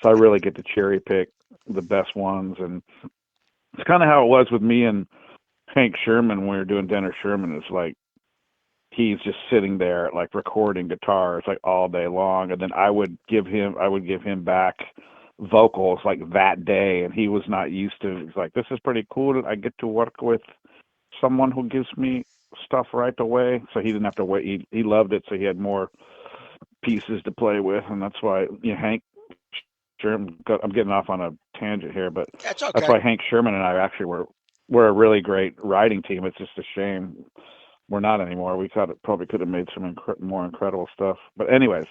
So I really get to cherry pick the best ones, and it's kind of how it was with me and Hank Sherman when we were doing Denner Sherman. It's like he's just sitting there like recording guitars like all day long, and then I would give him back vocals like that day, and he was not used to it. He's like, this is pretty cool that I get to work with someone who gives me stuff right away. So he didn't have to wait. He loved it, so he had more pieces to play with, and that's why Hank Sherman. I'm getting off on a tangent here, but That's that's okay. why Hank Sherman and I actually were a really great writing team. It's just a shame we're not anymore. We thought it probably could have made some more incredible stuff. But anyways,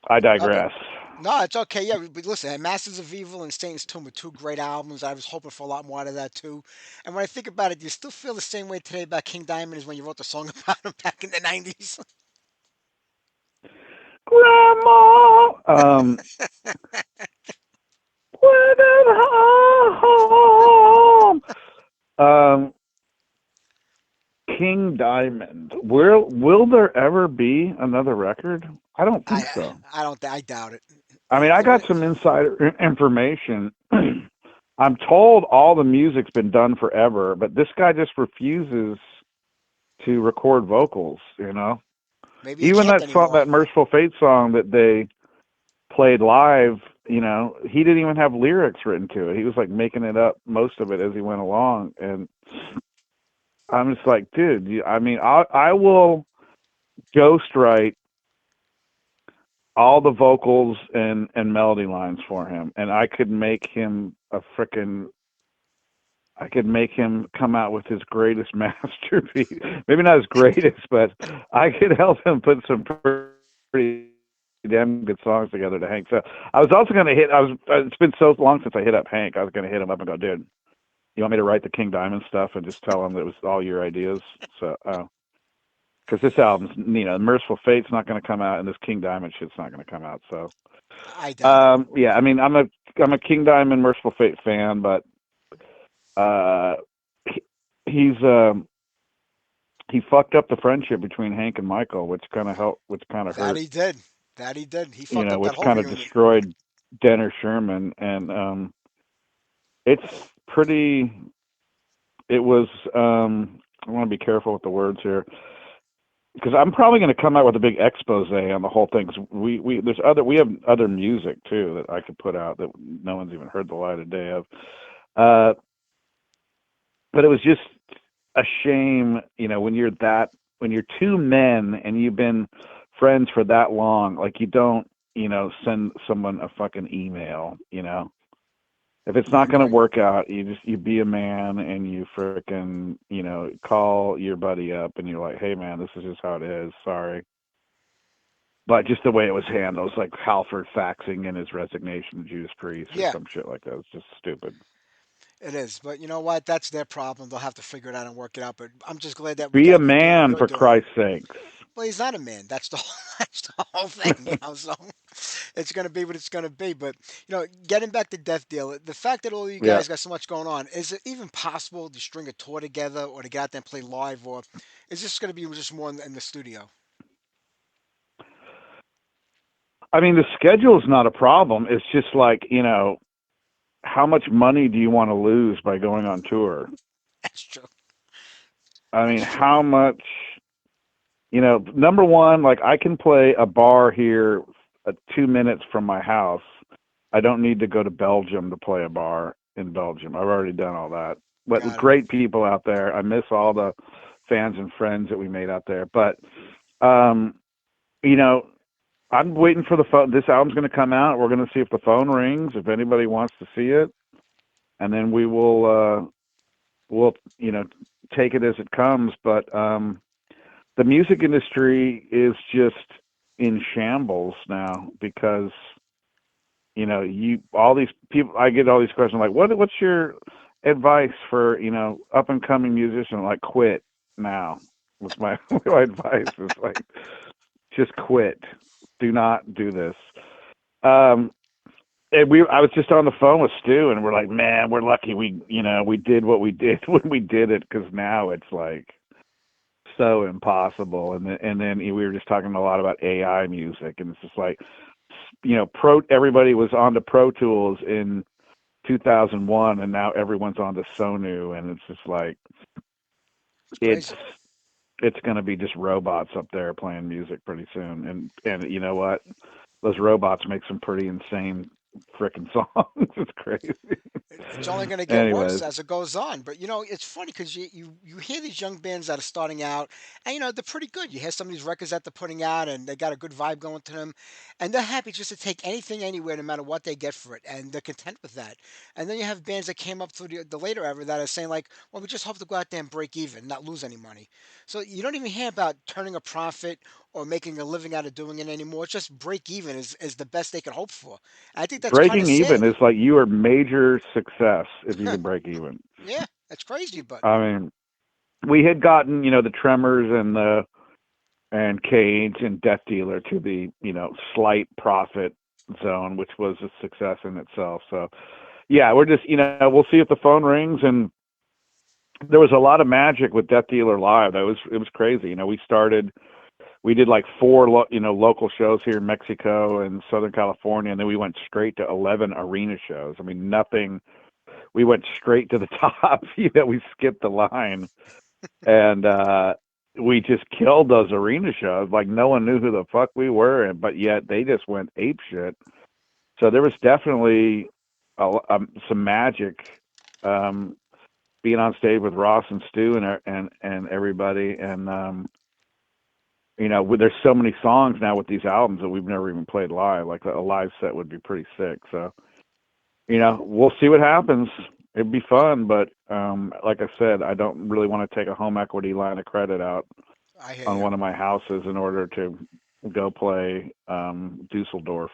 I No, but digress. no, it's okay. Yeah, but listen, Masters of Evil and Satan's Tomb are two great albums. I was hoping for a lot more out of that too. And when I think about it, do you still feel the same way today about King Diamond as when you wrote the song about him back in the '90s? Grandma, went home. Um, King Diamond. Will there ever be another record? I don't think I so. I don't I doubt it. I mean, I got some insider information. I'm told all the music's been done forever, but this guy just refuses to record vocals. Maybe he Even can't that song, anymore. that Merciful Fate song that they played live, he didn't even have lyrics written to it. He was like making it up, most of it, as he went along. And I'm just like, dude, I mean, I will ghostwrite all the vocals and melody lines for him, and I could make him come out with his greatest masterpiece. Maybe not his greatest, but I could help him put some pretty damn good songs together to Hank. So I was also going to hit. I was. It's been so long since I hit up Hank. I was going to hit him up and go, dude, you want me to write the King Diamond stuff and just tell him that it was all your ideas? So, because this album's, Merciful Fate's not going to come out, and this King Diamond shit's not going to come out. So, I doubt it. yeah, I mean, I'm a King Diamond Merciful Fate fan, but uh, he, he's he fucked up the friendship between Hank and Michael, which kind of That hurt, he did. That he did. He fucked up that which whole kind of reunion. destroyed Denner Sherman, and it's pretty. It was. I want to be careful with the words here because I'm probably going to come out with a big expose on the whole thing. 'Cause we have other music too that I could put out that no one's even heard the light of day of. Uh, but it was just a shame, when you're two men and you've been friends for that long, like you don't, send someone a fucking email. If it's not Right, going to right. work out, you be a man and you frickin', call your buddy up and you're like, hey man, this is just how it is. Sorry. But just the way it was handled, it was like Halford faxing in his resignation to Judas Priest or Yeah, some shit like that. It's just stupid. it is. But you know what? That's their problem. They'll have to figure it out and work it out. But I'm just glad that we Be a got you doing what man, you're for doing. Christ's sakes. Well, he's not a man. That's the whole, that's the whole thing. So it's gonna be what it's gonna be. But getting back to Death Deal, the fact that all you Yeah. guys got so much going on, is it even possible to string a tour together or to get out there and play live, or is this gonna be just more in the studio? I mean, the schedule's not a problem. It's just like, how much money do you want to lose by going on tour? That's true. I mean, That's true. how much, number one, like I can play a bar here 2 minutes from my house. I don't need to go to Belgium to play a bar in Belgium. I've already done all that. But Got it. great people out there. I miss all the fans and friends that we made out there. But, um, you know, I'm waiting for the phone. This album's going to come out. We're going to see if the phone rings, if anybody wants to see it, and then we'll take it as it comes. But the music industry is just in shambles now because you all these people. I get all these questions like, what's your advice for up and coming musician? Like, quit now. What's my advice? Is like, just quit. Do not do this. Um, and I was just on the phone with Stu, and we're like, man, we're lucky we did what we did when we did it, because now it's like so impossible. And then we were just talking a lot about AI music, and it's just like, everybody was on to Pro Tools in 2001, and now everyone's on to Sonu, and it's just like It's it's crazy. it's going to be just robots up there playing music pretty soon. And you know what? Those robots make some pretty insane freaking songs. It's crazy. It's only going to get worse Anyways, as it goes on. But it's funny because you hear these young bands that are starting out, and they're pretty good. You hear some of these records that they're putting out, and they got a good vibe going to them, and they're happy just to take anything anywhere, no matter what they get for it, and they're content with that. And then you have bands that came up through the later era that are saying like, well, we just hope to go out there and break even, not lose any money. So you don't even hear about turning a profit or making a living out of doing it anymore. It's just break even is the best they can hope for. I think that's kind of breaking even sad. is like you are major success if you can break even. Yeah, that's crazy, but I mean, we had gotten, the Tremors and Cage and Death Dealer to the, slight profit zone, which was a success in itself. So yeah, we're just, we'll see if the phone rings. And there was a lot of magic with Death Dealer live. It was crazy. We did like four, local shows here in Mexico and Southern California, and then we went straight to 11 arena shows. I mean, nothing. We went straight to the top. We skipped the line, and we just killed those arena shows. Like no one knew who the fuck we were, but yet they just went ape shit. So there was definitely some magic. Um, Being on stage with Ross and Stu and everybody, and there's so many songs now with these albums that we've never even played live. Like a live set would be pretty sick. So we'll see what happens. It'd be fun, but like I said, I don't really want to take a home equity line of credit out I hear on you. one of my houses in order to go play Dusseldorf.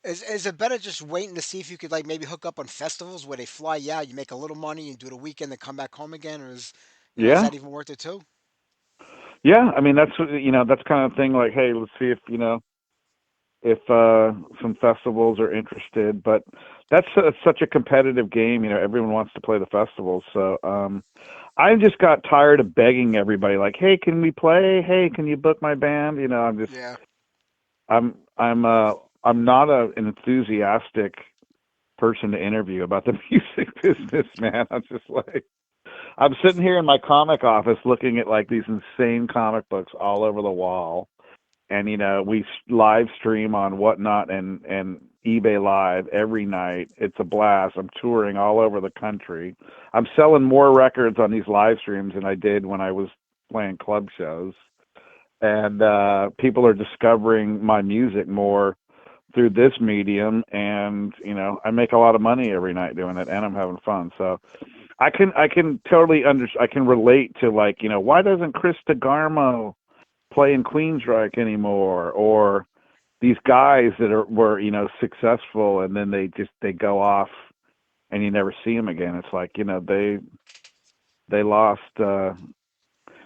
Is it better just waiting to see if you could like maybe hook up on festivals where they fly you out, you make a little money and do the weekend, then come back home again, or is Yeah, that even worth it too? yeah. I mean, that's kind of thing. Like, hey, let's see if some festivals are interested. But that's such a competitive game. Everyone wants to play the festivals. So I just got tired of begging everybody, like, hey, can we play? Hey, can you book my band? Yeah. I'm not an enthusiastic person to interview about the music business, man. I'm just like, I'm sitting here in my comic office looking at like these insane comic books all over the wall, and we live stream on Whatnot and eBay Live every night. It's a blast. I'm touring all over the country. I'm selling more records on these live streams than I did when I was playing club shows, and people are discovering my music more through this medium. And I make a lot of money every night doing it, and I'm having fun. So I can totally I can relate to, like, why doesn't Chris DeGarmo play in Queensryche anymore, or these guys that were successful, and then they go off and you never see them again. It's like, they lost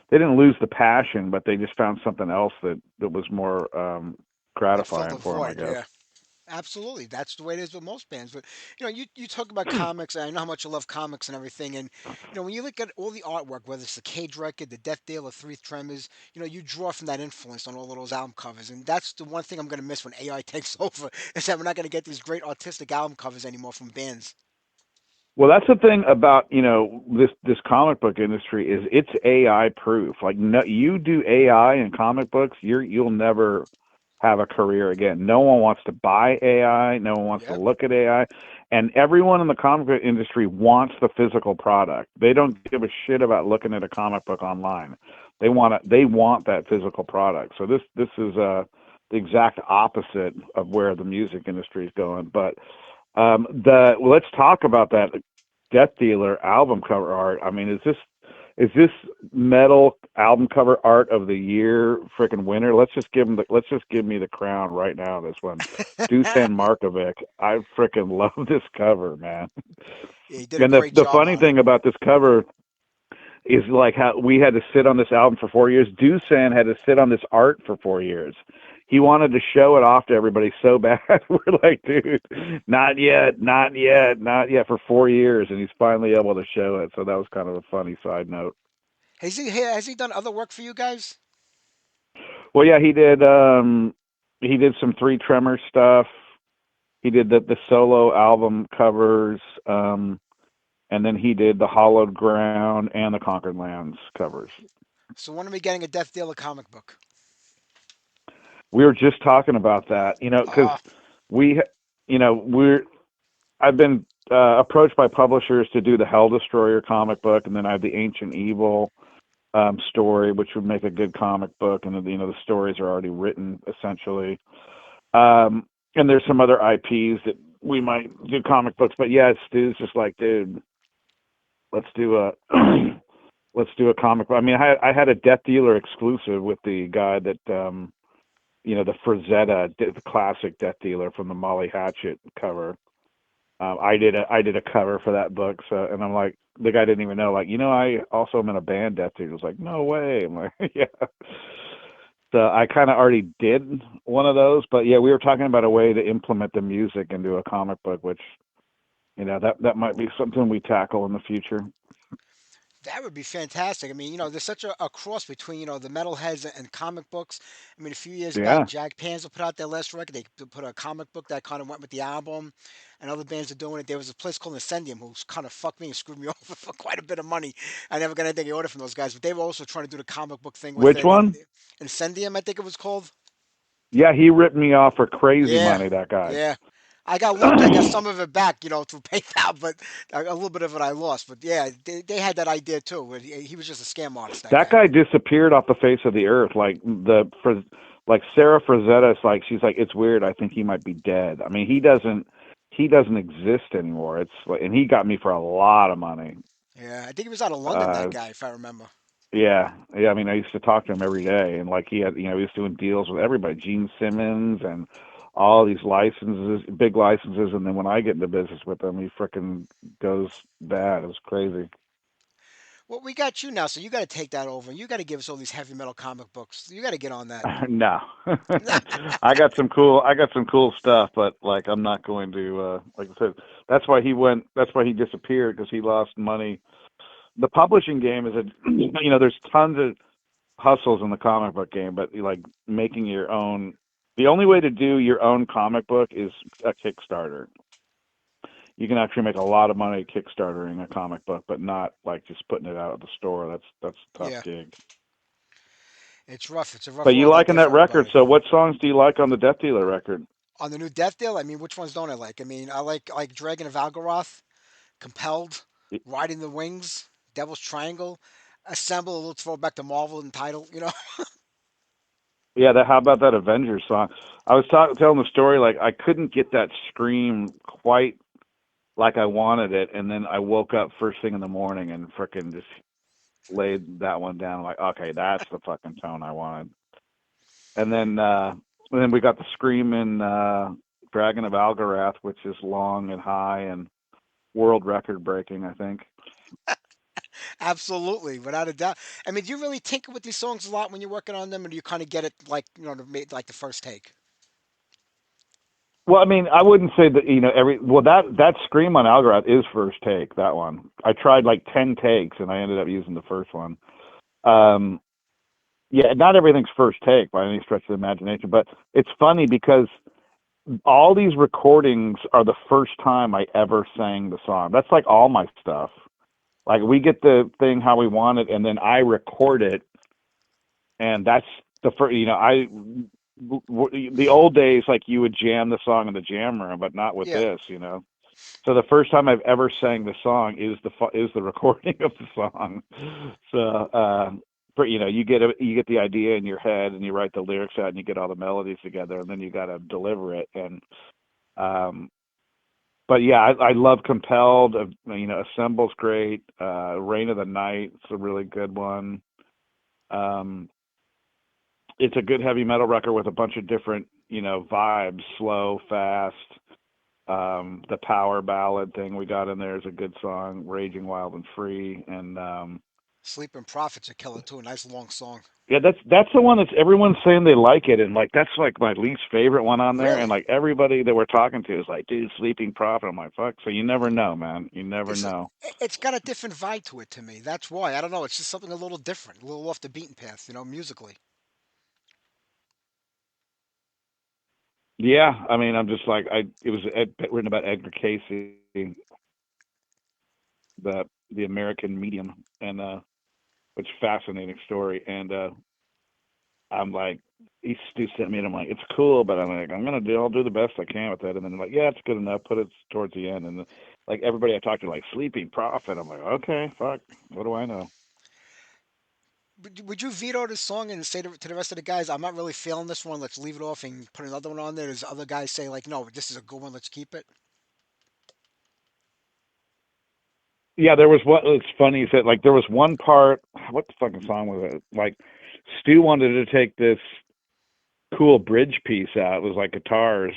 they didn't lose the passion, but they just found something else that was more It filled a gratifying for him, I void. guess. Yeah. Absolutely, that's the way it is with most bands. But you talk about comics, and I know how much you love comics and everything. And when you look at all the artwork, whether it's the Cage record, the Death Deal, or Three Tremors, you draw from that influence on all of those album covers. And that's the one thing I'm going to miss when AI takes over is that we're not going to get these great artistic album covers anymore from bands. Well, that's the thing about this comic book industry is it's AI proof. Like no, you do AI in comic books, you'll never have a career again. No one wants to buy AI. No one wants to Yep. look at AI, and everyone in the comic book industry wants the physical product. They don't give a shit about looking at a comic book online. They want that physical product. So this is the exact opposite of where the music industry is going. But let's talk about that Death Dealer album cover art. I mean, is this metal album cover art of the year freaking winner? Let's just give me the crown right now. This one, Dusan Markovic. I freaking love this cover, man. Yeah, he did a And the great the job funny on it. thing about this cover is like how we had to sit on this album for 4 years. Dusan had to sit on this art for 4 years. He wanted to show it off to everybody so bad. We're like, dude, not yet, not yet, not yet for 4 years, and he's finally able to show it. So that was kind of a funny side note. Has he done other work for you guys? Well, yeah, he did some Three Tremor stuff. He did the solo album covers, and then he did the Hollowed Ground and the Conquered Lands covers. So when are we getting a Death Dealer comic book? We were just talking about that, because Ah, we, we're I've been approached by publishers to do the Hell Destroyer comic book, and then I have the Ancient Evil story, which would make a good comic book, and the stories are already written essentially. And there's some other IPs that we might do comic books, but yeah, Stu's just like, dude, let's do a let's do a comic book. I mean, I had a Death Dealer exclusive with the guy that the Frazetta, the classic Death Dealer from the Molly Hatchet cover. I did a cover for that book, so and I'm like the guy didn't even know, like, I also am in a band, Death Dealer. Was like, no way. I'm like, yeah. So I kind of already did one of those, but yeah, we were talking about a way to implement the music into a comic book, which that might be something we tackle in the future. that would be fantastic. I mean, there's such a cross between, the metalheads and comic books. I mean, a few years back, Yeah, Jack Panzer put out their last record. They put a comic book that kind of went with the album, and other bands are doing it. There was a place called Incendium who's kind of fucked me and screwed me over for quite a bit of money. I never got anything order from those guys, but they were also trying to do the comic book thing with which it. And one? Incendium, I think it was called. Yeah, he ripped me off for crazy Yeah, money. That guy. yeah. I got lucky. I got some of it back, through PayPal, but a little bit of it I lost. But yeah, they had that idea too. But he was just a scam artist, that That guy. guy disappeared off the face of the earth. Like Sarah Frazetta, she's like, it's weird. I think he might be dead. I mean, he doesn't exist anymore. It's like, and he got me for a lot of money. Yeah, I think he was out of London, that Uh, guy, if I remember. yeah, yeah. I mean, I used to talk to him every day, and like he was doing deals with everybody, Gene Simmons, and all these licenses, big licenses. And then when I get into business with him, he frickin' goes bad. It was crazy. Well, we got you now, so you got to take that over. You got to give us all these heavy metal comic books. You got to get on that. No, I got some cool stuff, but like I'm not going to. Like I said, that's why he went. That's why he disappeared because he lost money. The publishing game is a, there's tons of hustles in the comic book game, but like making your own. The only way to do your own comic book is a Kickstarter. You can actually make a lot of money Kickstartering a comic book, but not like just putting it out at the store. That's a tough Yeah, gig. it's rough. It's a rough But you world out liking there that for record? everybody. So what songs do you like on the Death Dealer record? On the new Death Deal, I mean, which ones don't I like? I mean, I like Dragon of Algaroth, Compelled, Riding the Wings, Devil's Triangle, Assemble, a little throwback to Marvel and title. Yeah, how about that Avengers song? I was telling the story, like I couldn't get that scream quite like I wanted it, and then I woke up first thing in the morning and frickin' just laid that one down. Like, okay, that's the fucking tone I wanted. And then we got the scream in Dragon of Algarath, which is long and high and world record breaking, I think. Absolutely, without a doubt. I mean, do you really tinker with these songs a lot when you're working on them, or do you kind of get it like, like the first take? Well, I mean, I wouldn't say that that scream on Algorand is first take. That one I tried like 10 takes, and I ended up using the first one. Um, yeah, not everything's first take by any stretch of the imagination, but it's funny because all these recordings are the first time I ever sang the song. That's like all my stuff. Like we get the thing how we want it, and then I record it, and that's the first. The old days, like you would jam the song in the jam room, but not with Yeah. this. So the first time I've ever sang the song is the recording of the song. So you get the idea in your head, and you write the lyrics out, and you get all the melodies together, and then you got to deliver it. And um, but yeah, I love Compelled. Assemble's great. Rain of the Night, it's a really good one. Um, it's a good heavy metal record with a bunch of different vibes, slow, fast. The power ballad thing we got in there is a good song, Raging Wild and Free. And Sleeping Prophets are killer too. A nice long song. yeah, that's the one that's everyone's saying they like it, and like that's like my least favorite one on there. And Really? like everybody that we're talking to is like, dude, Sleeping Prophet. I'm like, fuck. So you never know, man. You never It's know. it's got a different vibe to it to me. That's why. I don't know. It's just something a little different, a little off the beaten path, musically. Yeah, I mean, I'm just like it was written about Edgar Casey, the American medium, and which fascinating story. And I'm like, Stu sent me, and I'm like, it's cool, but I'm like, I'll do the best I can with that. And then they're like, yeah, it's good enough. Put it towards the end. And like everybody I talked to, like Sleeping Prophet. I'm like, okay, fuck, what do I know? Would you veto this song and say to the rest of the guys, I'm not really feeling this one. Let's leave it off and put another one on there? Does other guys say like, no, this is a good one. Let's keep it? Yeah, there was what. It's funny is that like there was one part. What the fucking song was it? Like Stu wanted to take this cool bridge piece out. It was like guitars,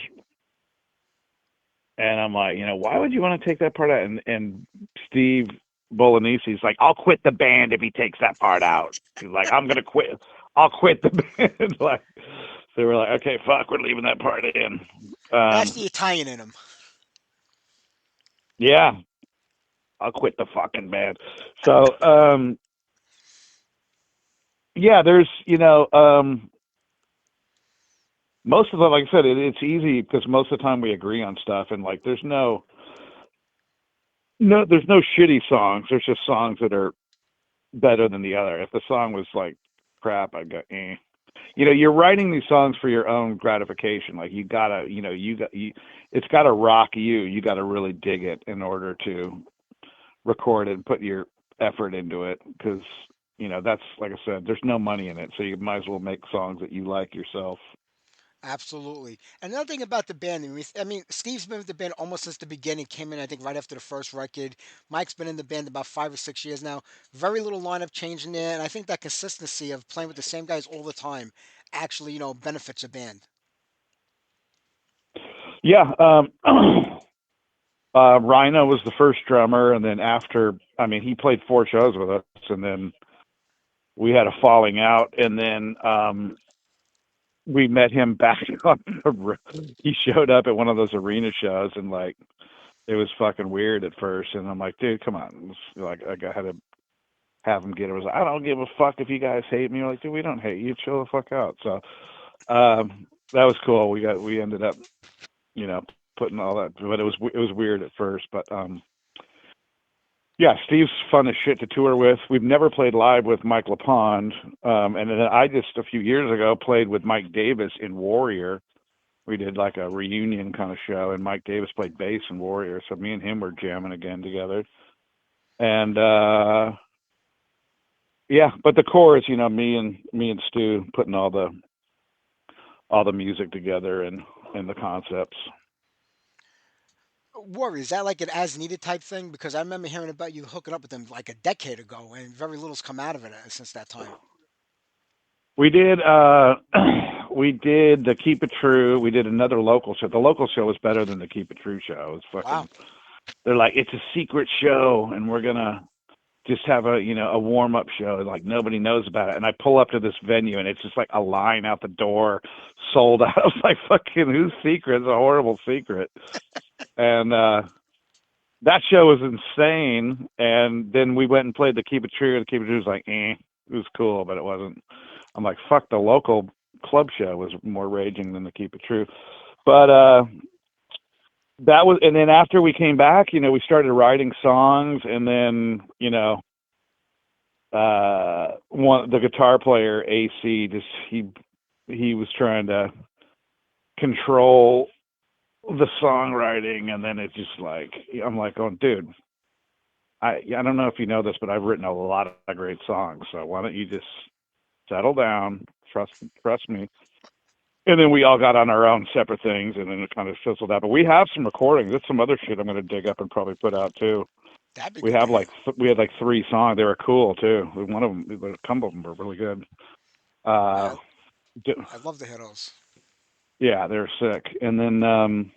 and I'm like, why would you want to take that part out? And Steve Bolognesi's like, I'll quit the band if he takes that part out. He's like, I'm gonna quit. I'll quit the band. Like, so we're like, okay, fuck, we're leaving that part in. That's the Italian in him. Yeah, I'll quit the fucking band. So, yeah, there's, most of the, like I said, it's easy because most of the time we agree on stuff, and like, there's no shitty songs. There's just songs that are better than the other. If the song was like crap, I'd go, eh. You're writing these songs for your own gratification. Like you gotta, it's gotta rock you. You gotta really dig it in order to record it and put your effort into it. Because that's like I said, there's no money in it, so you might as well make songs that you like yourself. Absolutely. Another thing about the band, Steve's been with the band almost since the beginning. Came in, I think, right after the first record. Mike's been in the band about 5 or 6 years now. Very little lineup change in there, and I think that consistency of playing with the same guys all the time actually, benefits a band. Yeah. Rhino was the first drummer, and then after, I mean, he played 4 shows with us, and then we had a falling out, and then we met him back on he showed up at one of those arena shows, and like it was fucking weird at first, and I'm like, dude, come on. Like I had to have him get it. I was like, I don't give a fuck if you guys hate me. We're like, dude, we don't hate you. Chill the fuck out. So that was cool. We ended up, you know, putting all that, but it was weird at first, but yeah, Steve's fun as shit to tour with. We've never played live with Mike LaPond. And then I just a few years ago played with Mike Davis in Warrior. We did like a reunion kind of show, and Mike Davis played bass in Warrior. So me and him were jamming again together. And yeah, but the core is, me and Stu putting all the music together and the concepts. Warrior, is that like an as needed type thing? Because I remember hearing about you hooking up with them like a decade ago, and very little's come out of it since that time. We did we did the Keep It True. We did another local show. The local show was better than the Keep It True show. It's Wow. fucking they're like, it's a secret show and we're gonna just have a warm up show, like nobody knows about it. And I pull up to this venue and it's just like a line out the door, sold out. I was like, fucking whose secret? It's a horrible secret. And that show was insane. And then we went and played the Keep It True, and the Keep It True was like, it was cool, but it wasn't. I'm like, fuck, the local club show was more raging than the Keep It True. But that was, and then after we came back, we started writing songs, and then, the guitar player AC, just he was trying to control the songwriting, and then it's just like, I'm like, oh, dude, I don't know if you know this, but I've written a lot of great songs, so why don't you just settle down, trust me. And then we all got on our own separate things, and then it kind of fizzled out. But we have some recordings. There's some other shit I'm going to dig up and probably put out too. That'd be We good to have hear. we had like 3 songs. They were cool too. One of them, a couple of them were really good. Uh, Yeah, d- I'd love to hear those. yeah, they're sick. And then,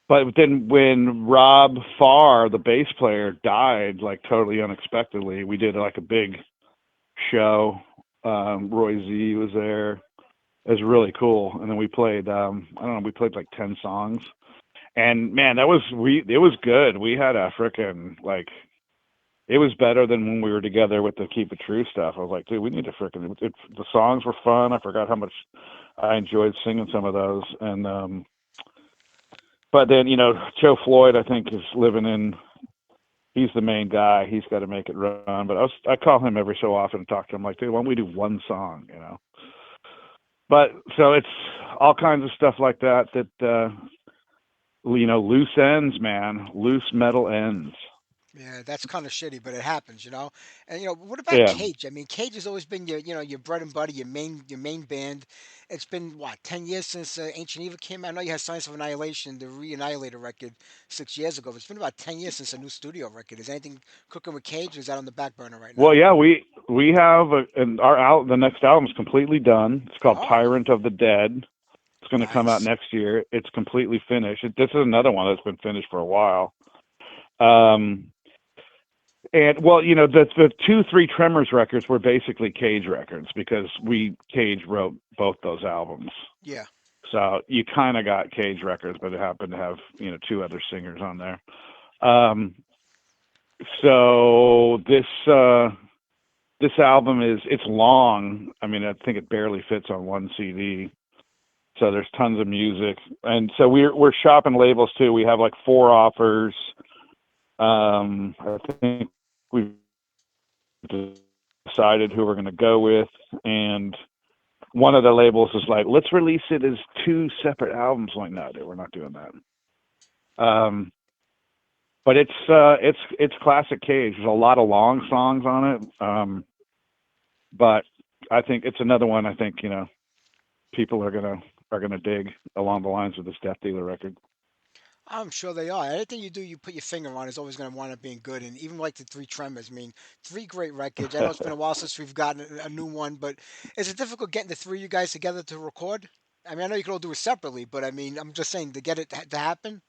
but then when Rob Farr, the bass player, died like totally unexpectedly, we did like a big show. Roy Z was there. It was really cool. And then we played, I don't know, we played like 10 songs. And man, it was good. We had a freaking, like, it was better than when we were together with the Keep It True stuff. I was like, dude, we need to freaking, the songs were fun. I forgot how much I enjoyed singing some of those. And, but then, Joe Floyd, I think, is he's the main guy. He's got to make it run. But I call him every so often and talk to him like, dude, why don't we do one song? But so it's all kinds of stuff like that, loose ends, man, loose metal ends. Yeah, that's kind of shitty, but it happens, you know. And what about Yeah. Cage? I mean, Cage has always been your bread and butter, your main band. It's been what 10 years since Ancient Evil came out. I know you had Science of Annihilation, the Re-Annihilator record, 6 years ago. But it's been about 10 years since a new studio record. Is anything cooking with Cage, or is that on the back burner right Well, now? yeah, we have and the next album's completely done. It's called Oh, Tyrant of the Dead. It's going to come out nice. next year. It's completely finished. This is another one that's been finished for a while. Um, and well, the 2-3 Tremors records were basically Cage records because Cage wrote both those albums. Yeah. So you kind of got Cage records, but it happened to have 2 other singers on there. Um, so this album it's long. I mean, I think it barely fits on one CD. So there's tons of music, and so we're shopping labels too. We have like 4 offers. I think we've decided who we're going to go with, and one of the labels is like, let's release it as 2 separate albums. I'm like, no, dude, we're not doing that. But it's classic Cage. There's a lot of long songs on it. But I think it's another one. I think people are gonna dig along the lines of this Death Dealer record. I'm sure they are. Anything you do, you put your finger on is always going to wind up being good. And even like the Three Tremors, I mean, 3 great records. I know it's been a while since we've gotten a new one, but is it difficult getting the 3 of you guys together to record? I mean, I know you can all do it separately, but I mean, I'm just saying to get it to happen.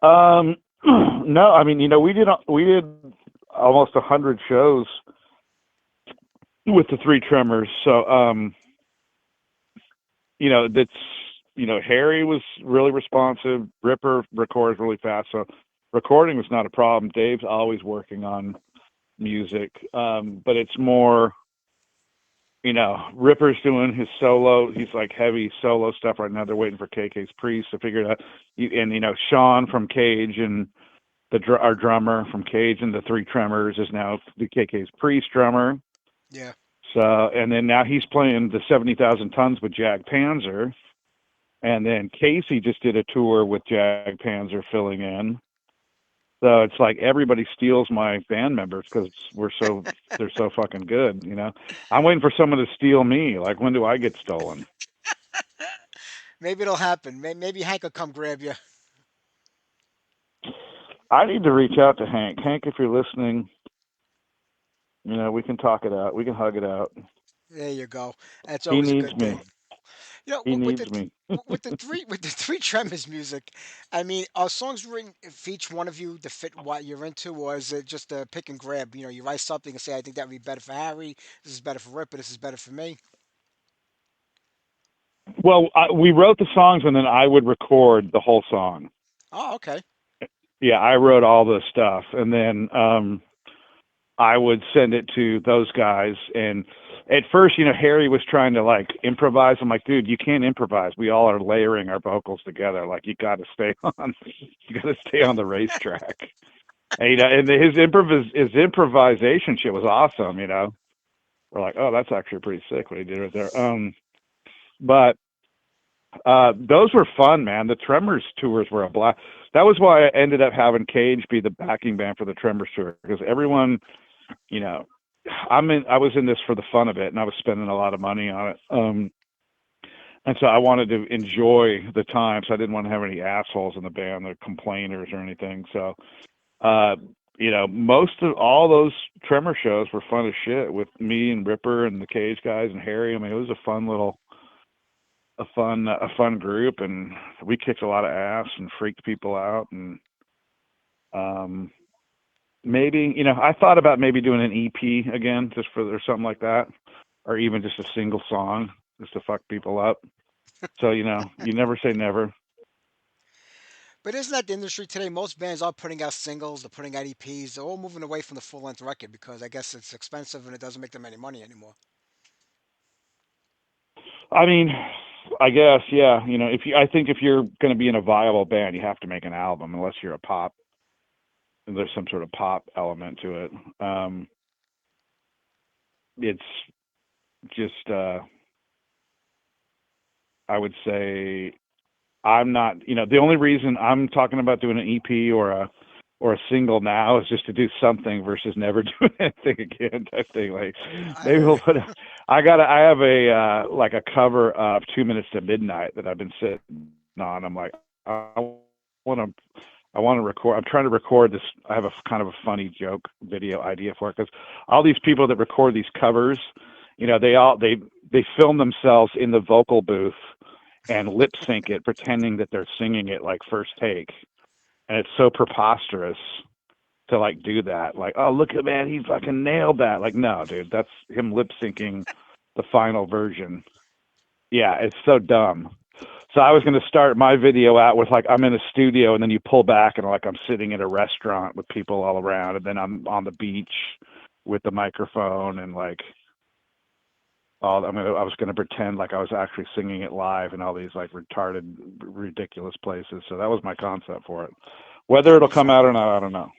um, no, I mean we did almost 100 shows with the Three Tremors. So that's Harry was really responsive. Ripper records really fast, so recording was not a problem. Dave's always working on music, but it's more Ripper's doing his solo. He's like heavy solo stuff right now. They're waiting for KK's Priest to figure it out. And Sean from Cage and our drummer from Cage and the Three Tremors is now the KK's Priest drummer. Yeah. So and then now he's playing the 70,000 Tons with Jag Panzer. And then Casey just did a tour with Jag Panzer filling in. So it's like everybody steals my band members because they're so fucking good. I'm waiting for someone to steal me. Like, when do I get stolen? Maybe it'll happen. Maybe Hank will come grab you. I need to reach out to Hank. Hank, if you're listening, we can talk it out. We can hug it out. There you go. That's He always a needs good me. thing. You know, He with needs the me. with the three tremors music, I mean, are songs written for each one of you to fit what you're into, or is it just a pick and grab? You know, you write something and say, "I think that would be better for Harry. This is better for Ripper. This is better for me." Well, we wrote the songs, and then I would record the whole song. Oh, okay. Yeah, I wrote all the stuff, and then I would send it to those guys. And at first, Harry was trying to like improvise. I'm like, dude, you can't improvise. We all are layering our vocals together. Like, you got to stay on, you got to stay on the racetrack. And, and his improvisation shit was awesome. We're like, oh, that's actually pretty sick what he did right there. But those were fun, man. The Tremors tours were a blast. That was why I ended up having Cage be the backing band for the Tremors tour, because everyone, you know, I was in this for the fun of it, and I was spending a lot of money on it. And so I wanted to enjoy the time, so I didn't want to have any assholes in the band or complainers or anything. So, uh, most of all those Tremor shows were fun as shit with me and Ripper and the Cage guys and Harry. I mean, it was a fun group, and we kicked a lot of ass and freaked people out. And um, maybe, I thought about maybe doing an EP again, just for or something like that, or even just a single song, just to fuck people up. So, you never say never. But isn't that the industry today? Most bands are putting out singles, they're putting out EPs, they're all moving away from the full length record because I guess it's expensive and it doesn't make them any money anymore. I mean, I guess, yeah. I think if you're going to be in a viable band, you have to make an album, unless you're a pop. There's some sort of pop element to it. It's just, I would say, I'm not. The only reason I'm talking about doing an EP or a single now is just to do something versus never doing anything again type thing. Like, I maybe hear we'll you. put. I have a like a cover of 2 Minutes to Midnight that I've been sitting on. I'm like, want to. I want to record. I'm trying to record this. I have a kind of a funny joke video idea for it, because all these people that record these covers, they film themselves in the vocal booth and lip sync it, pretending that they're singing it like first take. And it's so preposterous to like do that. Like, oh, look at, man, he fucking nailed that. Like, no, dude, that's him lip syncing the final version. Yeah, it's so dumb. So I was going to start my video out with like I'm in a studio, and then you pull back and like I'm sitting in a restaurant with people all around, and then I'm on the beach with the microphone, and like I was going to pretend like I was actually singing it live in all these like retarded, ridiculous places. So that was my concept for it. Whether That'd it'll be come out funny. or not, I don't know.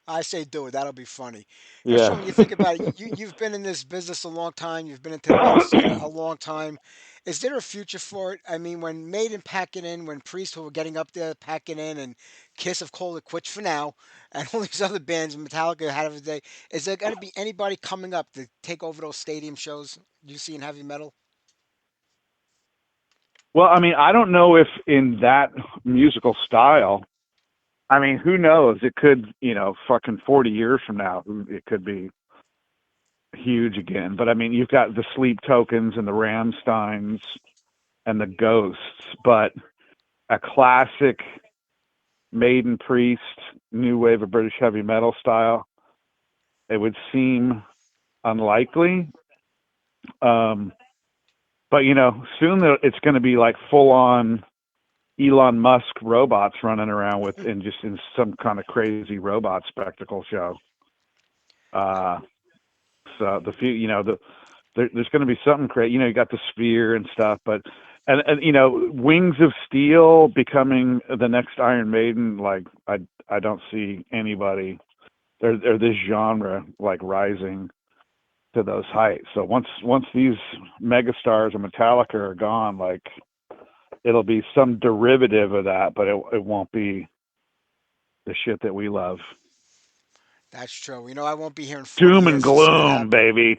I say do it. That'll be funny. You know, Yeah. Sean, when you think about it, you've been in this business a long time. You've been into the metal scene a long time. Is there a future for it? I mean, when Maiden packing in, when Priest were getting up there packing in, and Kiss have called it quits for now, and all these other bands, Metallica had of the day. Is there going to be anybody coming up to take over those stadium shows you see in heavy metal? Well, I mean, I don't know if in that musical style. I mean, who knows? It could, fucking 40 years from now, it could be huge again. But I mean, you've got the Sleep Tokens and the Ramsteins and the Ghosts, but a classic Maiden, Priest, new wave of British heavy metal style, it would seem unlikely. Um, but soon it's going to be like full on Elon Musk robots running around with in just in some kind of crazy robot spectacle show. Uh, so there's going to be something crazy. You got the Sphere and stuff, but and Wings of Steel becoming the next Iron Maiden. Like, I don't see anybody or this genre like rising to those heights. So once these megastars of Metallica are gone, like, it'll be some derivative of that, but it won't be the shit that we love. That's true. You know, I won't be here in 40 Doom and years to see that gloom, happen. baby.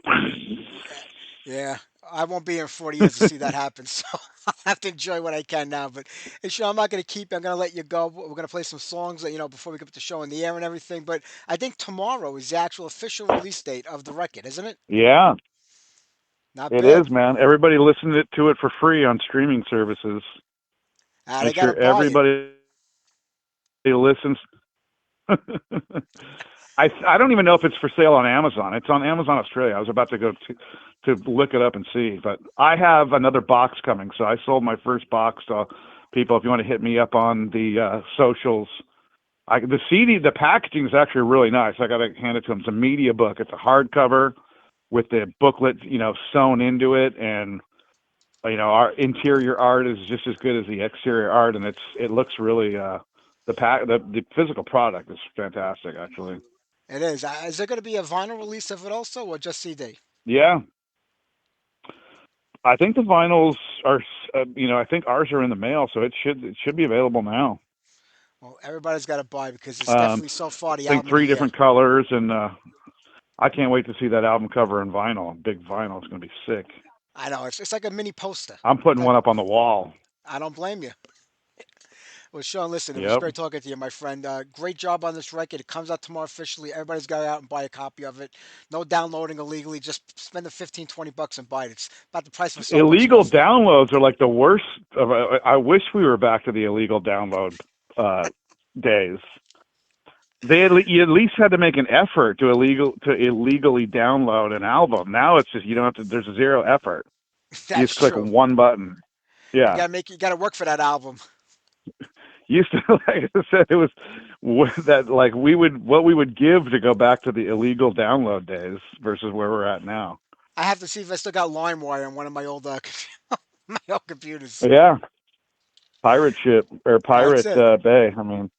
Yeah, I won't be here in 40 years to see that happen, so I'll have to enjoy what I can now. But hey, Sean, I'm not going to keep you. I'm going to let you go. We're going to play some songs, before we get the show in the air and everything. But I think tomorrow is the actual official release date of the record, isn't it? Yeah, Not It bad. is, man. Everybody listened to it for free on streaming services. They Make got to sure buy it. everybody listens. I don't even know if it's for sale on Amazon. It's on Amazon Australia. I was about to go to look it up and see, but I have another box coming. So I sold my first box to people. If you want to hit me up on the socials, the CD, the packaging is actually really nice. I got to hand it to them. It's a media book. It's a hardcover with the booklet, sewn into it, and our interior art is just as good as the exterior art, and it looks really the physical product is fantastic, actually. It is. Is there going to be a vinyl release of it also, or just CD? Yeah, I think the vinyls are, I think ours are in the mail, so it should be available now. Well, everybody's got to buy because it's Um, definitely so far the I think album of the three year. different colors, and I can't wait to see that album cover in vinyl. Big vinyl. It's going to be sick. I know it's like a mini poster. I'm putting Type. one up on the wall. I don't blame you. Well, Sean, listen, it was Yep. great talking to you, my friend. Great job on this record. It comes out tomorrow officially. Everybody's got to go out and buy a copy of it. No downloading illegally. Just spend the 15, $20 and buy it. It's about the price of a Starbucks Illegal coffee. downloads are like the worst. I wish we were back to the illegal download days. You at least had to make an effort to illegally download an album. Now it's just you don't have to. There's zero effort. You That's just click true. one button. Yeah. You got to work for that album. Used to, like I said, it was that like what we would give to go back to the illegal download days versus where we're at now. I have to see if I still got LimeWire on one of my old my old computers. Yeah. Pirate ship or That's pirate it. bay. I mean,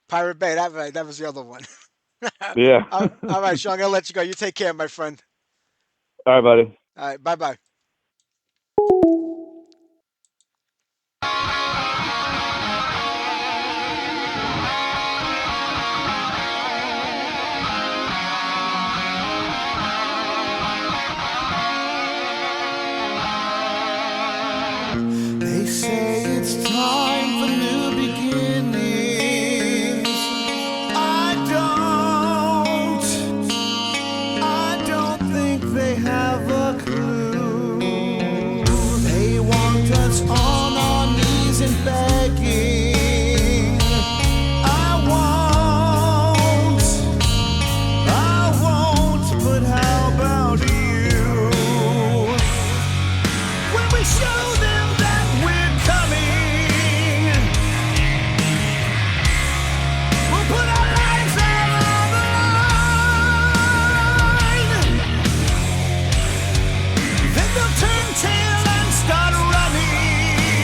Pirate Bay. That was the other one. yeah. All right, Sean. I'm gonna let you go. You take care, my friend. All right, buddy. All right. Bye bye. They say it's time for new beginnings. I don't think they have a clue. They want us on our knees and begging. I won't, but how about you? When we show them that we're coming, we'll put our lives out on the line. Then they'll turn tail and start running.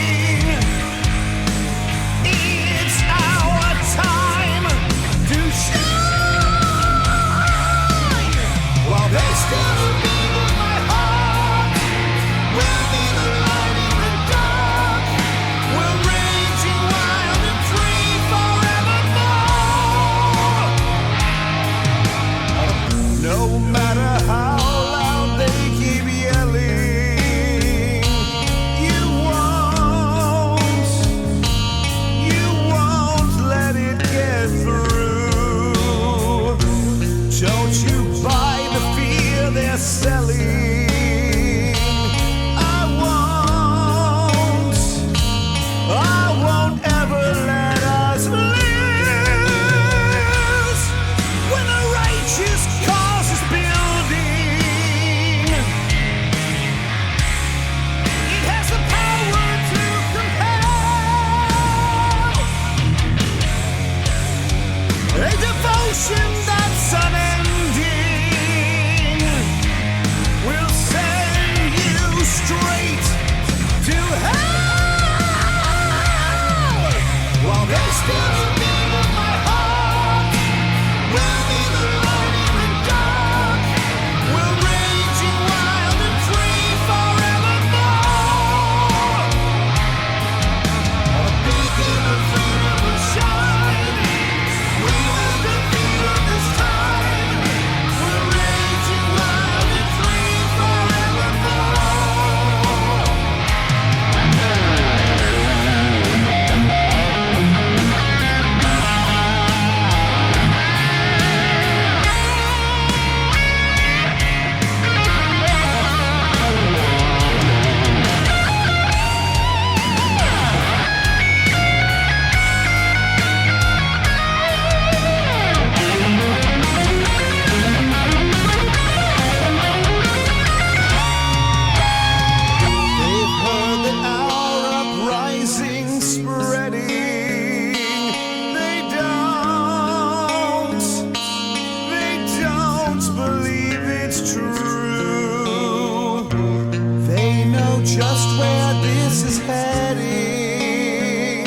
where this is heading.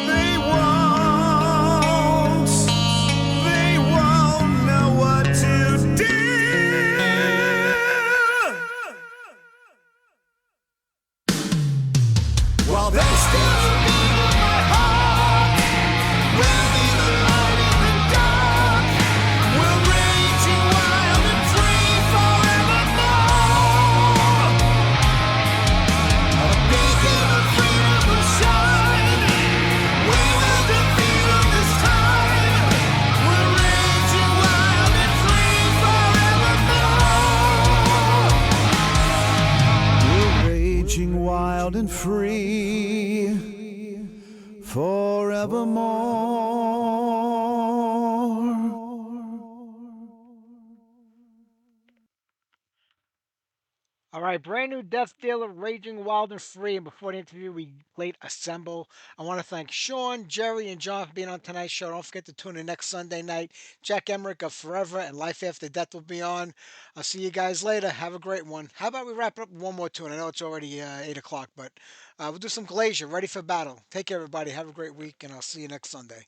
They won't know what to do. While they still beat on my heart, will be the light in the dark. We'll raging wild and free forevermore. A beacon of freedom will shine. We will defeat them this time. We're raging wild and free forevermore. We're raging wild and free forevermore. All right, brand new Death Dealer, Raging Wild and Free. And before the interview, we played Assemble. I want to thank Sean, Jerry, and John for being on tonight's show. Don't forget to tune in next Sunday night. Jack Emmerich of Forever and Life After Death will be on. I'll see you guys later. Have a great one. How about we wrap up with one more tune? I know it's already 8 o'clock, but we'll do some Glacier, Ready for Battle. Take care, everybody. Have a great week, and I'll see you next Sunday.